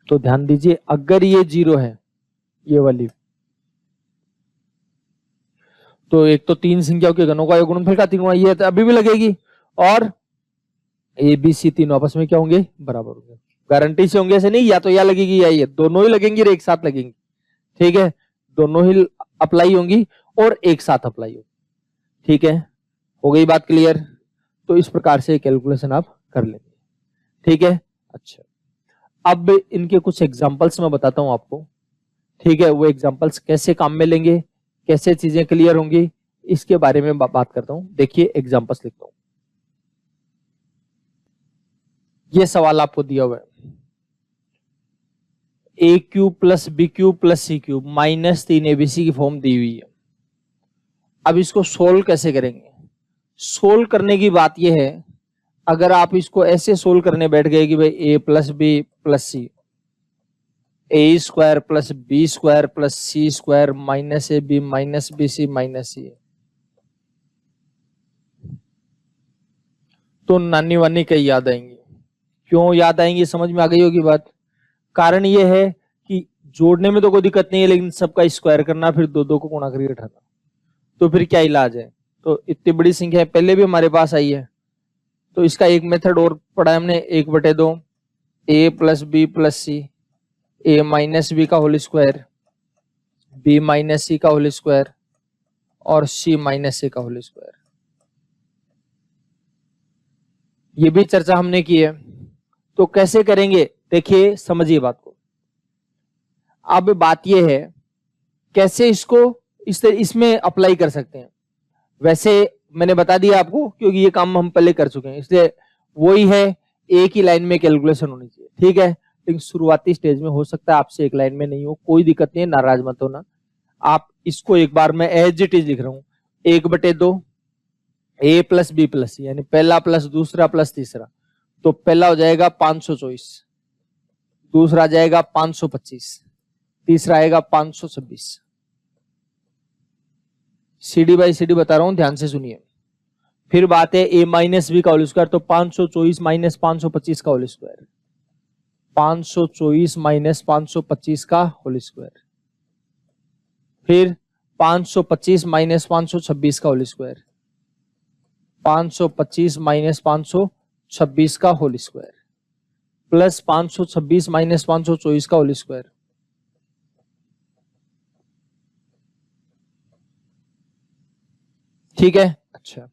तो ध्यान दीजिए, अगर ये जीरो है ये वाली, तो एक तो तीन संख्याओं के घनों का गुणनफल का तीन गुणा ये तो अभी भी लगेगी, और ए बी सी तीनों आपस में क्या होंगे, बराबर होंगे। गारंटी से होंगे, ऐसे नहीं या तो या लगेगी या ये, दोनों ही लगेंगी और एक साथ लगेंगी। ठीक है, दोनों ही अप्लाई होंगी और एक साथ अप्लाई होगी। ठीक है, हो गई बात क्लियर। तो इस प्रकार से कैलकुलेशन आप कर लेंगे। ठीक है, अच्छा अब इनके कुछ एग्जांपल्स मैं बताता हूं आपको। ठीक है, वो एग्जांपल्स कैसे काम में लेंगे, कैसे चीजें क्लियर होंगी, इसके बारे में बात करता हूं। देखिए एग्जांपल्स लिखता हूं। ये सवाल आपको दिया हुआ है, a cube plus B cube plus C cube minus 3abc की फॉर्म दी हुई है। अब इसको सोल्व कैसे करेंगे। सोल्व करने की बात यह है, अगर आप इसको ऐसे सोल्व करने बैठ गए कि भाई a plus B plus C, A square plus B square plus C square minus A B minus B C minus c, तो नानी वानी कई याद आएंगी। क्यों याद आएंगी, समझ में आ गई होगी बात। कारण ये है कि जोड़ने में तो कोई दिक्कत नहीं है, लेकिन सबका स्क्वायर करना, फिर दो दो को गुणा करके उठाना, तो फिर क्या इलाज है। तो इतनी बड़ी संख्या पहले भी हमारे पास आई है, तो इसका एक मेथड और पढ़ा है हमने, 1/2 ए प्लस बी प्लस सी, ए माइनस बी का होल स्क्वायर, बी माइनस सी का होल स्क्वायर और सी माइनस सी का होल स्क्वायर। ये भी चर्चा हमने की है। तो कैसे करेंगे, देखिए समझिए बात को। अब बात यह है कैसे इसको इसमें अप्लाई कर सकते हैं। वैसे मैंने बता दिया आपको, क्योंकि ये काम हम पहले कर चुके हैं, इसलिए वही है, एक ही लाइन में कैलकुलेशन होनी चाहिए। ठीक है, लेकिन शुरुआती स्टेज में हो सकता है आपसे एक लाइन में नहीं हो, कोई दिक्कत नहीं है, नाराज मत होना। आप इसको एक बार मैं एज इट इज लिख रहा हूं, 1/2 ए प्लस बी प्लस सी, यानी पहला प्लस दूसरा प्लस तीसरा। तो पहला हो जाएगा 524, दूसरा आ जाएगा 525, तीसरा आएगा 526। सीडी बाई सीडी बता रहा हूं, ध्यान से सुनिए। फिर बात है ए माइनस बी का होल स्क्वायर, तो 524 माइनस 525 का होल स्क्वायर, 524 माइनस 525 का होल स्क्वायर। फिर 525 माइनस 526 का होल स्क्वायर, 525 माइनस 526 का होल स्क्वायर, प्लस 526 माइनस 524 का होल स्क्वायर। ठीक है, अच्छा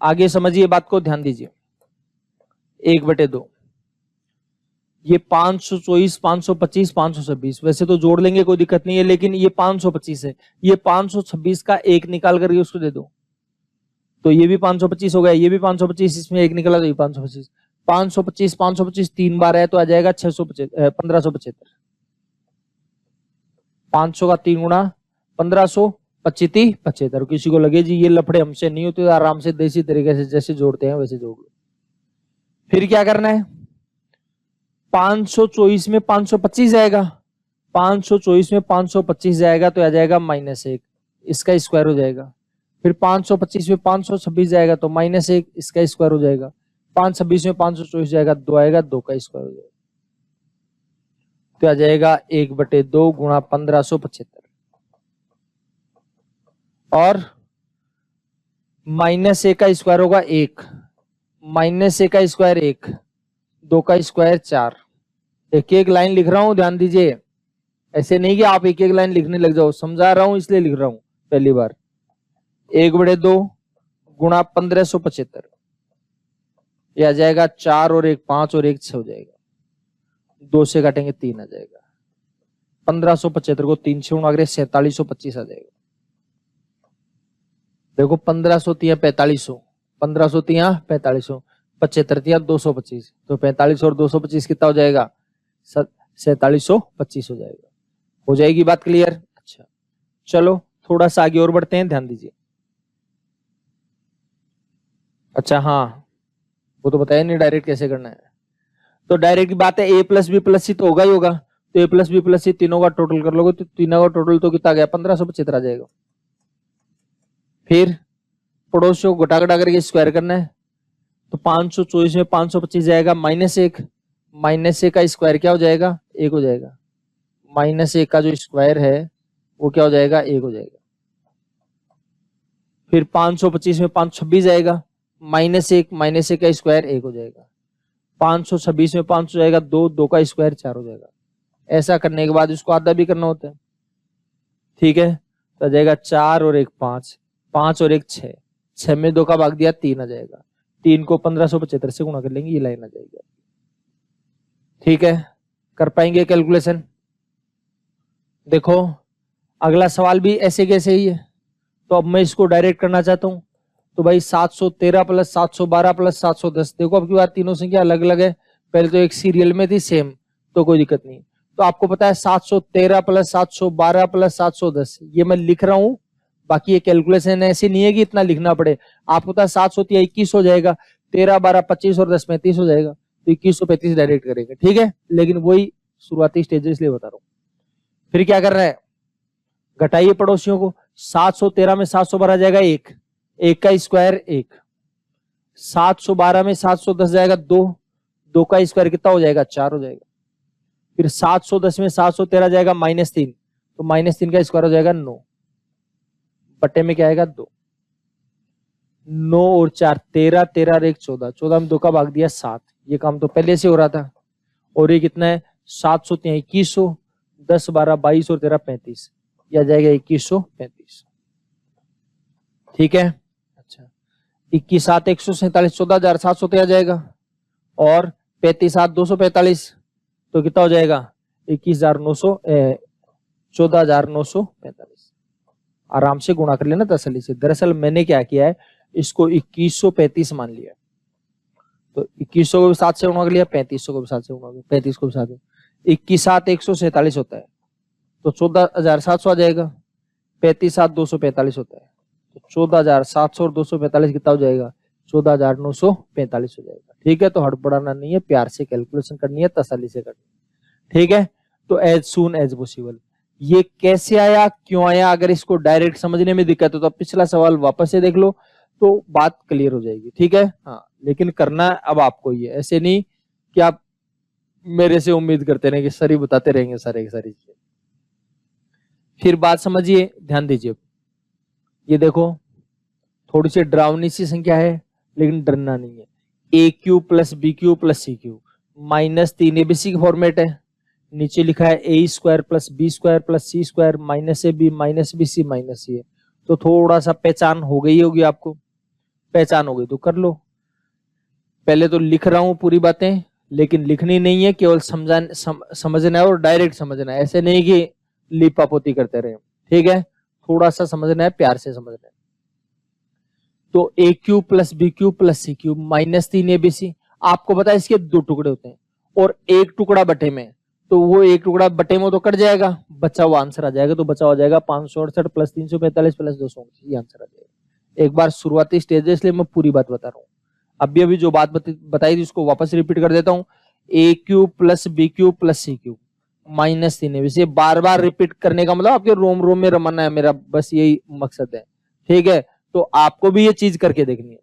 आगे समझिए बात को, ध्यान दीजिए। 1/2 ये 524 525 526, वैसे तो जोड़ लेंगे कोई दिक्कत नहीं है, लेकिन ये 525 है, ये 526 का एक निकाल करके उसको दे दो, तो ये भी 525 हो गया, ये भी 525, इसमें एक निकला तो ये 525, 525 525 तीन बार है तो आ जाएगा 1575। 500 का 3 गुणा 1575। किसी को लगे जी ये लफड़े हमसे नहीं होते, आराम से देसी तरीके से जैसे जोड़ते हैं वैसे जोड़ लो। फिर क्या करना है, 524 में 525 जाएगा, 524 में 525 जाएगा तो आ जाएगा -1, इसका स्क्वायर हो जाएगा। फिर 525 में 526 जाएगा तो -1, इसका स्क्वायर हो जाएगा। 526 में 524 जाएगा 2 आएगा, 2 का स्क्वायर हो जाएगा, तो आ जाएगा 1/2 गुणा 1575। और -1 का स्क्वायर होगा 1, -1 का स्क्वायर 1, 2 का स्क्वायर 4। एक एक लाइन लिख रहा हूं, ध्यान दीजिए, ऐसे नहीं कि आप एक एक लाइन लिखने लग जाओ, समझा रहा हूं इसलिए लिख रहा हूं पहली बार। 1/2 गुणा 1575, ये आ जाएगा 4 और 1 5 और 1 6 हो जाएगा, 2 से काटेंगे 3 आ जाएगा, 1575 को 3 से गुणा करें 4725 आ जाएगा। देखो 1500 तिया 4500, 1500 तिया 4500, 75 तिया 225, तो 45 और 225 कितना हो जाएगा, 4725 हो जाएगा। हो जाएगी बात क्लियर? अच्छा चलो थोड़ा सा आगे और बढ़ते हैं, ध्यान दीजिए। अच्छा हाँ, वो तो बताया नहीं डायरेक्ट कैसे करना है। तो डायरेक्ट की बात है, ए प्लस बी प्लस सी तो होगा ही होगा, तो ए प्लस बी प्लस सी तीनों का टोटल कर लोगे तो तीनों का टोटल तो कितना गया, 1575 आ जाएगा। फिर पड़ोसियों को घटा घटा करके स्क्वायर करना है, तो 524 में 525 जाएगा, -1, -1 का स्क्वायर क्या हो जाएगा, 1 हो जाएगा, -1 का जो स्क्वायर है वो क्या हो जाएगा, 1 हो जाएगा। फिर 525 में 526 जाएगा, -1, -1 का स्क्वायर 1 हो जाएगा, 526 में 5 हो जाएगा 2, 2 का स्क्वायर 4 हो जाएगा। ऐसा करने के बाद इसको आधा भी करना होता है, ठीक है, तो आ जाएगा 4 और 1 5, 5 और 1 6, 6 में 2 का भाग दिया 3 आ जाएगा, 3 को 1575 से गुणा कर लेंगे, ये लाइन आ जाएगी। ठीक है, कर पाएंगे कैलकुलेशन? देखो अगला सवाल भी ऐसे कैसे ही है, तो अब मैं इसको डायरेक्ट करना चाहता हूं, तो भाई 713 प्लस 712 प्लस 710, देखो अब की बार तीनों संख्या अलग अलग है, पहले तो एक सीरियल में थी सेम, तो कोई दिक्कत नहीं। तो आपको पता है 713 प्लस 712 प्लस 710, ये मैं लिख रहा हूं, बाकी ये कैलकुलेशन ऐसी नहीं है कि इतना लिखना पड़े। आपको पता है 7 21 हो जाएगा, 13 12 25 और 10 35 हो जाएगा, तो 2135 डायरेक्ट करेंगे, ठीक है, लेकिन वही शुरुआती स्टेज इसलिए बता रहा हूं। फिर क्या कर रहा है, घटाइए पड़ोसियों को, 713 में 712 जाएगा 1, 1 का स्क्वायर 1, 712 में 710 जाएगा 2, 2 का स्क्वायर कितना हो जाएगा, 4 हो जाएगा। फिर 710 में 713 जाएगा -3, तो -3 का स्क्वायर हो जाएगा 9, बटे में क्या आएगा 2, 9 और 4 13, 13 और 1 14, 14 में 2 का भाग दिया 7, ये काम तो पहले से हो रहा था। और ये कितना है 700 2100, 10 12 22 और 13 35, यह आ जाएगा 2135, ठीक है। अच्छा 21 7 147, 14,700 आ जाएगा, और 35 7 245, तो कितना हो जाएगा 21,900 14,945। आराम से गुणा कर लेना तसल्ली से। दरअसल मैंने क्या किया है, इसको 2135 मान लिया, तो 2100 को भी 7 से गुणा कर लिया, 3500 को भी 7 से गुणा कर, 35 को भी 7, 21 7 147 होता है, तो 14,700 आ जाएगा, 35 7 245 होता है, तो 14,700 और 245 कितना हो जाएगा, 14,945 हो जाएगा। ठीक है, तो हड़बड़ाना नहीं है, प्यार से कैलकुलेशन करनी है, तसल्ली से करनी है, ठीक है। तो एज सून एज पॉसिबल, ये कैसे आया क्यों आया, अगर इसको डायरेक्ट समझने में दिक्कत हो तो पिछला सवाल वापस से देख लो, तो बात क्लियर हो जाएगी, ठीक है। हाँ, लेकिन करना अब आपको ही है, ऐसे नहीं कि आप मेरे से उम्मीद करते रहे कि सर ही बताते रहेंगे सारी चीजें। फिर बात समझिए, ध्यान दीजिए, ये देखो थोड़ी सी डरावनी सी संख्या है, लेकिन डरना नहीं है। A Q plus B Q plus C Q -3 a b c की फॉर्मेट है, नीचे लिखा है a square plus B square plus C square minus A B minus B C minus c. तो थोड़ा सा पहचान हो गई होगी आपको, पहचान हो गई तो कर लो। पहले तो लिख रहा हूं पूरी बातें, लेकिन लिखनी नहीं है, केवल समझना है और डायरेक्ट समझना है, ऐसे नहीं कि लिपापोती करते रहे, ठीक है। थोड़ा सा समझना है, प्यार से समझना है। तो A Q plus B Q plus C Q -3 ABC, आपको पता है इसके 2 टुकड़े होते हैं, और एक टुकड़ा बटे में, तो वो एक टुकड़ा बटे में तो कट जाएगा, बचा हुआ आंसर आ जाएगा, तो बचा हो जाएगा 568 प्लस 345 प्लस 229, ये आंसर आ जाएगा। एक बार शुरुआती स्टेज है इसलिए मैं पूरी बात बता रहा हूँ। अभी जो बात बताई थी उसको वापस रिपीट कर देता हूँ, A Q plus B Q plus C Q -3 A B C, बार बार रिपीट करने का मतलब आपके रोम रोम में रमना है, मेरा बस यही मकसद है, ठीक है। तो आपको भी ये चीज करके देखनी है।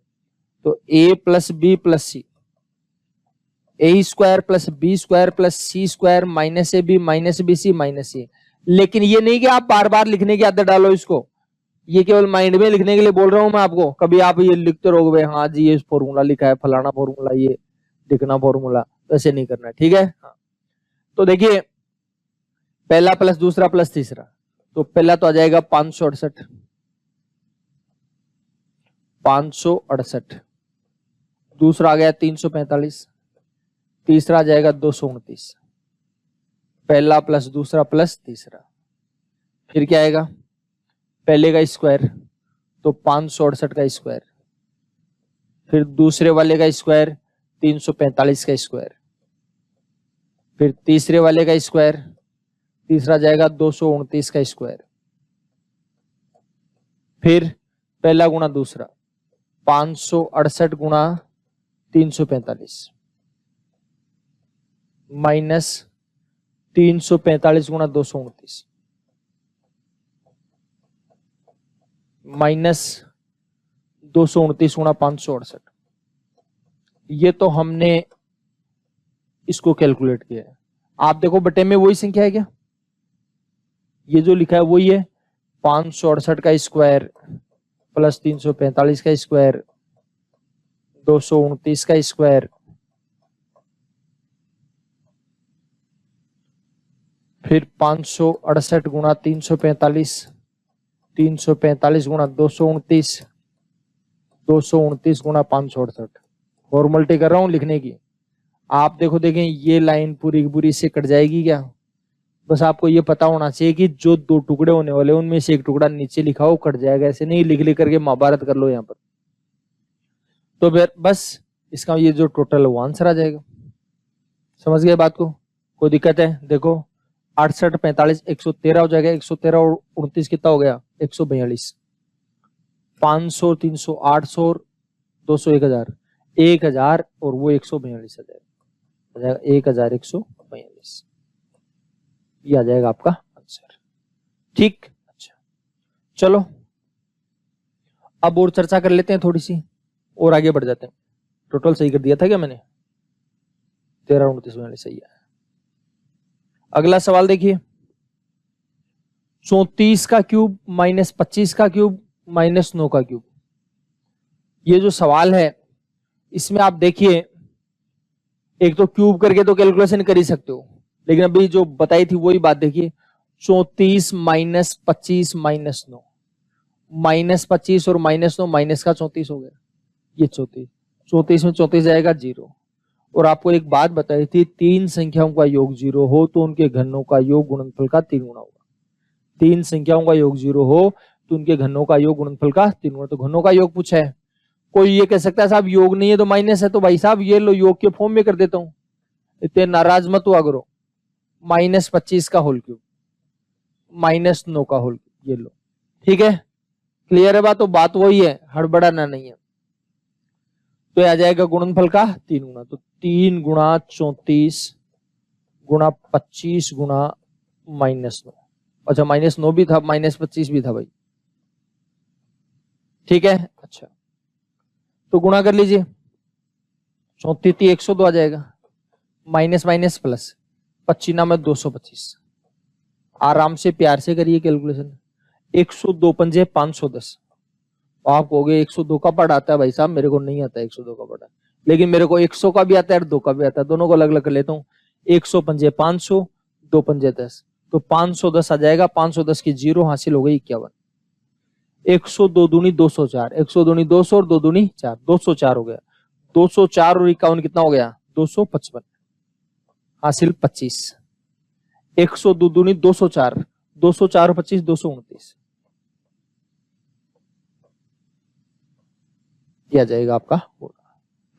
तो A plus B plus C, A square plus B square plus C square minus A B minus B C minus C. लेकिन ये नहीं कि आप बार बार लिखने की आदत डालो इसको, ये केवल माइंड में लिखने के लिए बोल रहा हूं मैं आपको। कभी आप ये लिखते रहोगे, हाँ जी ये फॉर्मूला लिखा है, फलाना फॉर्मूला, ये लिखना फॉर्मूला, ऐसे नहीं करना है, ठीक है। हाँ। तो देखिए पहला प्लस दूसरा प्लस तीसरा, तो पहला तो आ जाएगा 568, 568, दूसरा आ गया 345, तीसरा आ जाएगा 229, पहला प्लस दूसरा प्लस तीसरा, फिर क्या आएगा, पहले का स्क्वायर तो 568 का स्क्वायर, फिर दूसरे वाले का स्क्वायर 345 का स्क्वायर, फिर तीसरे वाले का स्क्वायर, तीसरा जाएगा 229 का स्क्वायर, फिर पहला गुना दूसरा 568 गुना 345 माइनस 345 गुना 229 माइनस 229 गुना 568। ये तो हमने इसको कैलकुलेट किया है। आप देखो बटे में वही संख्या है क्या, ये जो लिखा है वही है, 568 का स्क्वायर प्लस 345 का स्क्वायर 229 का स्क्वायर फिर 568 गुना 345 345 गुना 229 229 गुना 568 फॉर्मलिटी कर रहा हूं लिखने की। आप देखो देखें ये लाइन पूरी की पूरी से कट जाएगी क्या, बस आपको ये पता होना चाहिए कि जो दो टुकड़े होने वाले उनमें से एक टुकड़ा नीचे लिखा हो कट जाएगा, ऐसे नहीं लिख लिख करके महाभारत कर लो यहाँ पर। तो फिर बस इसका ये जो टोटल वो आंसर आ जाएगा। समझ गए बात को, कोई दिक्कत है? देखो 68 45 113 हो जाएगा, 113 और 29 कितना हो गया 142, 500 300 800 200 1000 1000 और वो 142 आ जाएगा 1142, ये आ जाएगा आपका आंसर। ठीक, अच्छा चलो अब और चर्चा कर लेते हैं थोड़ी सी और आगे बढ़ जाते हैं। टोटल सही कर दिया था क्या मैंने? 13 29 42 सही है। अगला सवाल देखिए, 34 का क्यूब माइनस 25 का क्यूब माइनस 9 का क्यूब। ये जो सवाल है इसमें आप देखिए, एक तो क्यूब करके तो कैलकुलेशन कर ही सकते हो, लेकिन अभी जो बताई थी वही बात देखिए, 34 माइनस 25 माइनस 9, माइनस 25 और माइनस 9 माइनस का 34 हो गया, ये 34 में 34 जाएगा 0। और आपको एक बात बताई थी, तीन संख्याओं का योग 0 हो तो उनके घनों का योग गुणनफल का 3 गुना होगा। तीन संख्याओं का योग 0 हो तो उनके घनों का योग गुणनफल का 3 गुना। तो घनों का योग पूछा है, कोई ये कह सकता है साहब योग नहीं है तो माइनस है, तो भाई साहब ये लो योग के फॉर्म में कर देता हूं, इतने नाराज मत हुआ करो। माइनस 25 का होल क्यूब माइनस 9 का होल क्यूब, ये लो, ठीक है, क्लियर है बात? तो बात वही है, हड़बड़ाना नहीं है। तो आ जाएगा गुणनफल का 3 गुना, तो 3 गुणा 34 गुणा 25 गुणा माइनस 9, अच्छा माइनस 9 भी था माइनस 25 भी था भाई, ठीक है। अच्छा तो गुणा कर लीजिए, 34 102 आ जाएगा, माइनस माइनस प्लस 25 में 225, आराम से प्यार से करिए कैलकुलेशन। 102 पंजे 510, आप कहोगे 102 का पढ़ आता है भाई साहब, मेरे को नहीं आता 102 का पढ़ा, लेकिन मेरे को 100 का भी आता है और 2 का भी आता है, दोनों को अलग अलग कर लेता हूँ। 100 पंजे 500, 2 पंजे 10, तो 510 आ जाएगा, 510 की 0 हासिल हो गई 51। 102 दूनी 204, 100 दूनी 200 और 2 दूनी 4, 204 हो गया। 204 और 51 कितना हो गया 255, हासिल 25। 102 दूनी 204, 204 और 25 229, यह जाएगा आपका।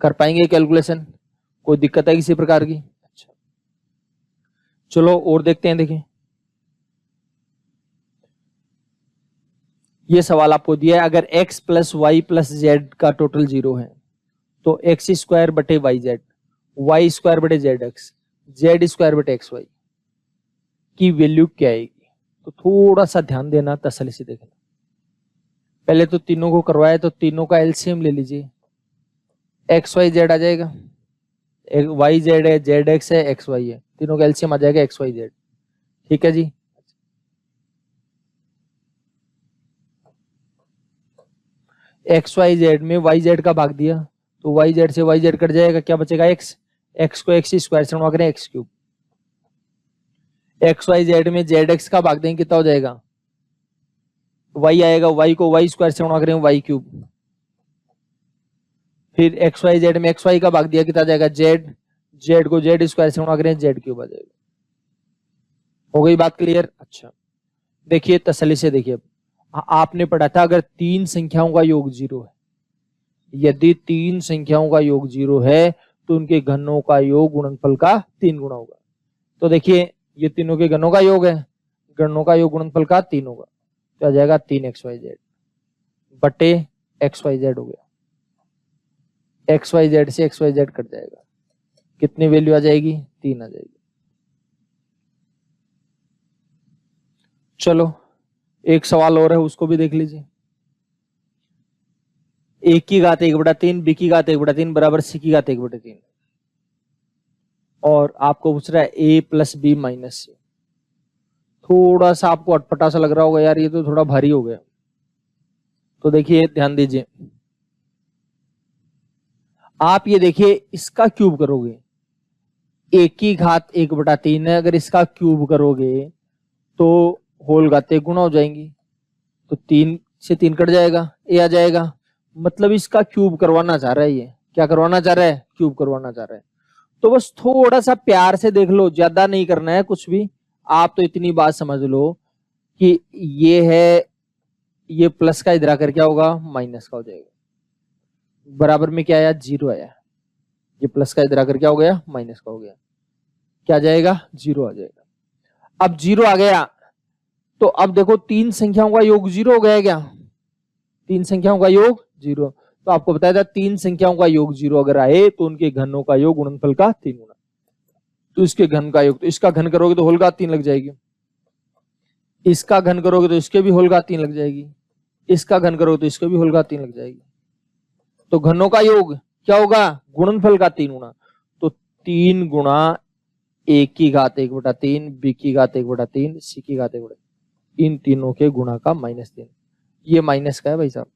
कर पाएंगे कैलकुलेशन? कोई दिक्कत है किसी प्रकार की? अच्छा चलो और देखते हैं। देखिए ये सवाल आपको दिया है, अगर x plus Y plus Z का टोटल 0 है तो एक्स स्क्वायर बटे वाई जेड, वाई स्क्वायर बटे जेड एक्स, जेड स्क्वायर बटे एक्स वाई की वैल्यू क्या आएगी? तो थोड़ा सा ध्यान देना, तसल्ली से देखना। पहले तो तीनों को करवाया, तो तीनों का एलसीएम ले लीजिए, एक्स वाई जेड आ जाएगा, वाई जेड है, जेड एक्स है, एक्स वाई है, तीनों का एलसीएम आ जाएगा एक्स वाई जेड, ठीक है जी। एक्स वाई जेड में वाई जेड का भाग दिया तो वाई जेड से वाई जेड कट जाएगा, क्या बचेगा एक्स, एक्स को एक्स स्क्वायर से गुणा करें X cube, X Y Z में जेड एक्स का भाग देंगे कितना हो जाएगा, वाई आएगा, वाई को वाई स्क्वायर से गुणा करें वाई क्यूब, फिर एक्स वाई जेड में एक्स वाई का भाग दिया कितना जाएगा जेड, जेड को जेड स्क्वायर से गुणा करें जेड क्यूब आ जाएगा। हो गई बात क्लियर? अच्छा देखिए तसल्ली से देखिए, आपने पढ़ा था अगर तीन संख्याओं का योग 0 है, यदि तीन संख्याओं का योग 0 है तो उनके घनों का योग गुणनफल का 3 गुना होगा। तो देखिए ये तीनों के घनों का योग है, घनों का योग गुणनफल का 3 होगा, तो आ जाएगा 3xyz बटे xyz हो गया। xyz से xyz कट जाएगा, कितनी वैल्यू आ जाएगी? 3 आ जाएगी। चलो एक सवाल और है, उसको भी देख लीजिए। a की घात 1/3 b की घात 1/3 बराबर c की घात 1/3 और आपको पूछ रहा है a plus b minus c। थोड़ा सा आपको अटपटा सा लग रहा होगा यार, ये तो थोड़ा भारी हो गया। तो देखिए ध्यान दीजिए, आप ये देखिए इसका क्यूब करोगे, a की घात 1/3 है, अगर इसका क्यूब करोगे तो होल घातें गुणा हो जाएंगी, तो 3 से 3 कट जाएगा, a आ जाएगा। मतलब इसका क्यूब करवाना चाह रहा है, ये क्या करवाना चाह रहा है? क्यूब करवाना चाह रहा है। तो बस थोड़ा सा प्यार से देख लो, ज्यादा नहीं करना है कुछ भी, आप तो इतनी बात समझ लो कि ये है, ये प्लस का इधर आकर क्या होगा? माइनस का हो जाएगा। बराबर में क्या आया? 0 आया। ये प्लस का इधर आकर क्या हो गया? माइनस का हो गया। क्या जाएगा? 0 आ जाएगा। अब 0 आ गया तो अब देखो तीन संख्याओं का योग 0 हो गया क्या? तीन संख्याओं का योग 0, तो आपको बताया था तीन संख्याओं का योग 0 अगर आए तो उनके घनों का योग गुणनफल का 3 गुना। तो इसके घन का योग, तो इसका घन करोगे तो होल घात 3 लग जाएगी, इसका घन करोगे तो इसके भी होल घात 3 लग जाएगी, इसका घन करोगे तो इसके भी होल घात 3 लग जाएगी। तो घनों का योग क्या होगा? गुणनफल का 3 गुना। तो 3 गुणा a की घात 1/3 b की घात 1/3 c की घात 1/3, इन तीनों के गुणा का -3। ये माइनस का है भाई साहब।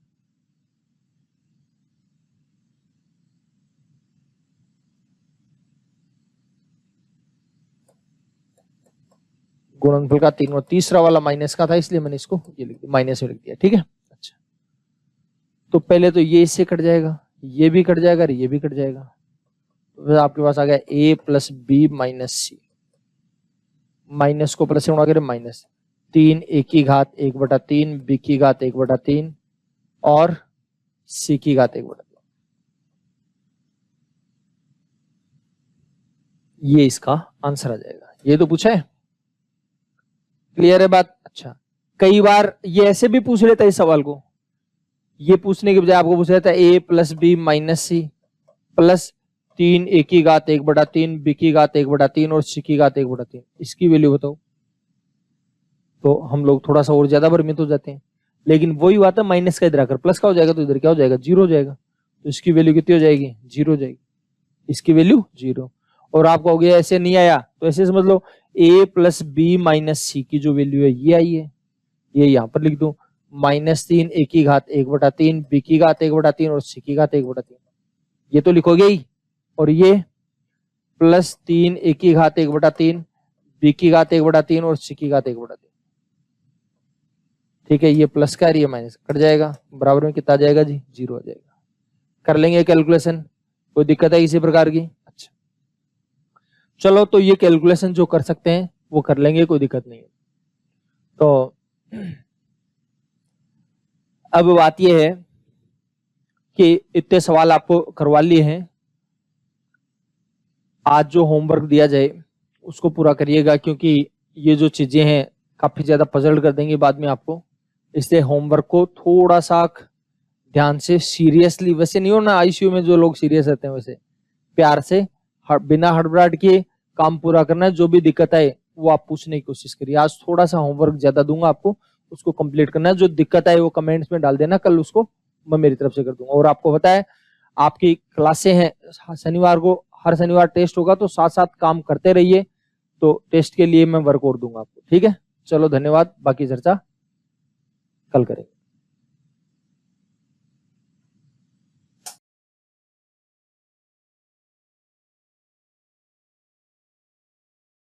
गुणनफल का 3 और तीसरा वाला माइनस का था, इसलिए मैंने इसको ये लिख दिया, माइनस में लिख दिया। ठीक है, अच्छा तो पहले तो ये इससे कट जाएगा, ये भी कट जाएगा और ये भी कट जाएगा, तो आपके पास आ गया a plus B minus C. Minus को प्लस से गुणा करें माइनस 3 a की घात 1/3 b की घात 1/3 और c की घात 1/3। ये इसका आंसर आ जाएगा। ये तो पूछा है, क्लियर है बात? अच्छा कई बार ये ऐसे भी पूछ लेता है इस सवाल को, ये पूछने के बजाय आपको पूछ लेता है a plus B minus C plus 3 a की घात 1/3 b की घात 1/3 और c की घात 1/3, इसकी वैल्यू बताओ। तो हम लोग थोड़ा सा और ज्यादा भ्रमित हो जाते हैं, लेकिन वही बात है, माइनस का इधर आकर प्लस का हो जाएगा तो इधर क्या हो जाएगा? 0 हो जाएगा। तो इसकी वैल्यू कितनी हो जाएगी? 0 हो जाएगी, इसकी वैल्यू 0। और आपको हो गया ऐसे नहीं आया तो ऐसे समझ लो a प्लस बी माइनस सी की जो वैल्यू है ये आई है, ये यहां पर लिख दो -3 a की घात 1/3 b की घात 1/3 और c की घात 1/3, ये तो लिखोगे ही। और ये +3 a की घात 1/3 b की घात 1/3 और c की घात 1/3। ठीक है, ये प्लस का ये माइनस कट जाएगा, बराबर में कितना आ जाएगा जी? 0 आ जाएगा। कर लेंगे कैलकुलेशन, कोई दिक्कत है इसी प्रकार की? अच्छा चलो, तो ये कैलकुलेशन जो कर सकते हैं वो कर लेंगे, कोई दिक्कत नहीं है। तो अब बात ये है कि इतने सवाल आपको करवा लिए हैं, आज जो होमवर्क दिया जाए उसको पूरा करिएगा, क्योंकि ये जो चीजें हैं काफी ज्यादा पजल कर देंगे बाद में आपको, इसलिए होमवर्क को थोड़ा सा ध्यान से सीरियसली, वैसे नहीं हो ना आईसीयू में जो लोग सीरियस रहते हैं, वैसे प्यार से बिना हड़बड़ाहट के काम पूरा करना है। जो भी दिक्कत आए वो आप पूछने की कोशिश करिए। आज थोड़ा सा होमवर्क ज्यादा दूंगा आपको, उसको कंप्लीट करना है। जो दिक्कत आए वो कमेंट्स में डाल देना, कल उसको मैं मेरी तरफ से कर दूंगा। और आपको पता है आपकी क्लासें हैं शनिवार को, हर शनिवार टेस्ट होगा, तो साथ साथ काम करते रहिए। तो टेस्ट के लिए मैं वर्क और दूंगा आपको। ठीक है, चलो धन्यवाद, बाकी चर्चा कल करेंगे।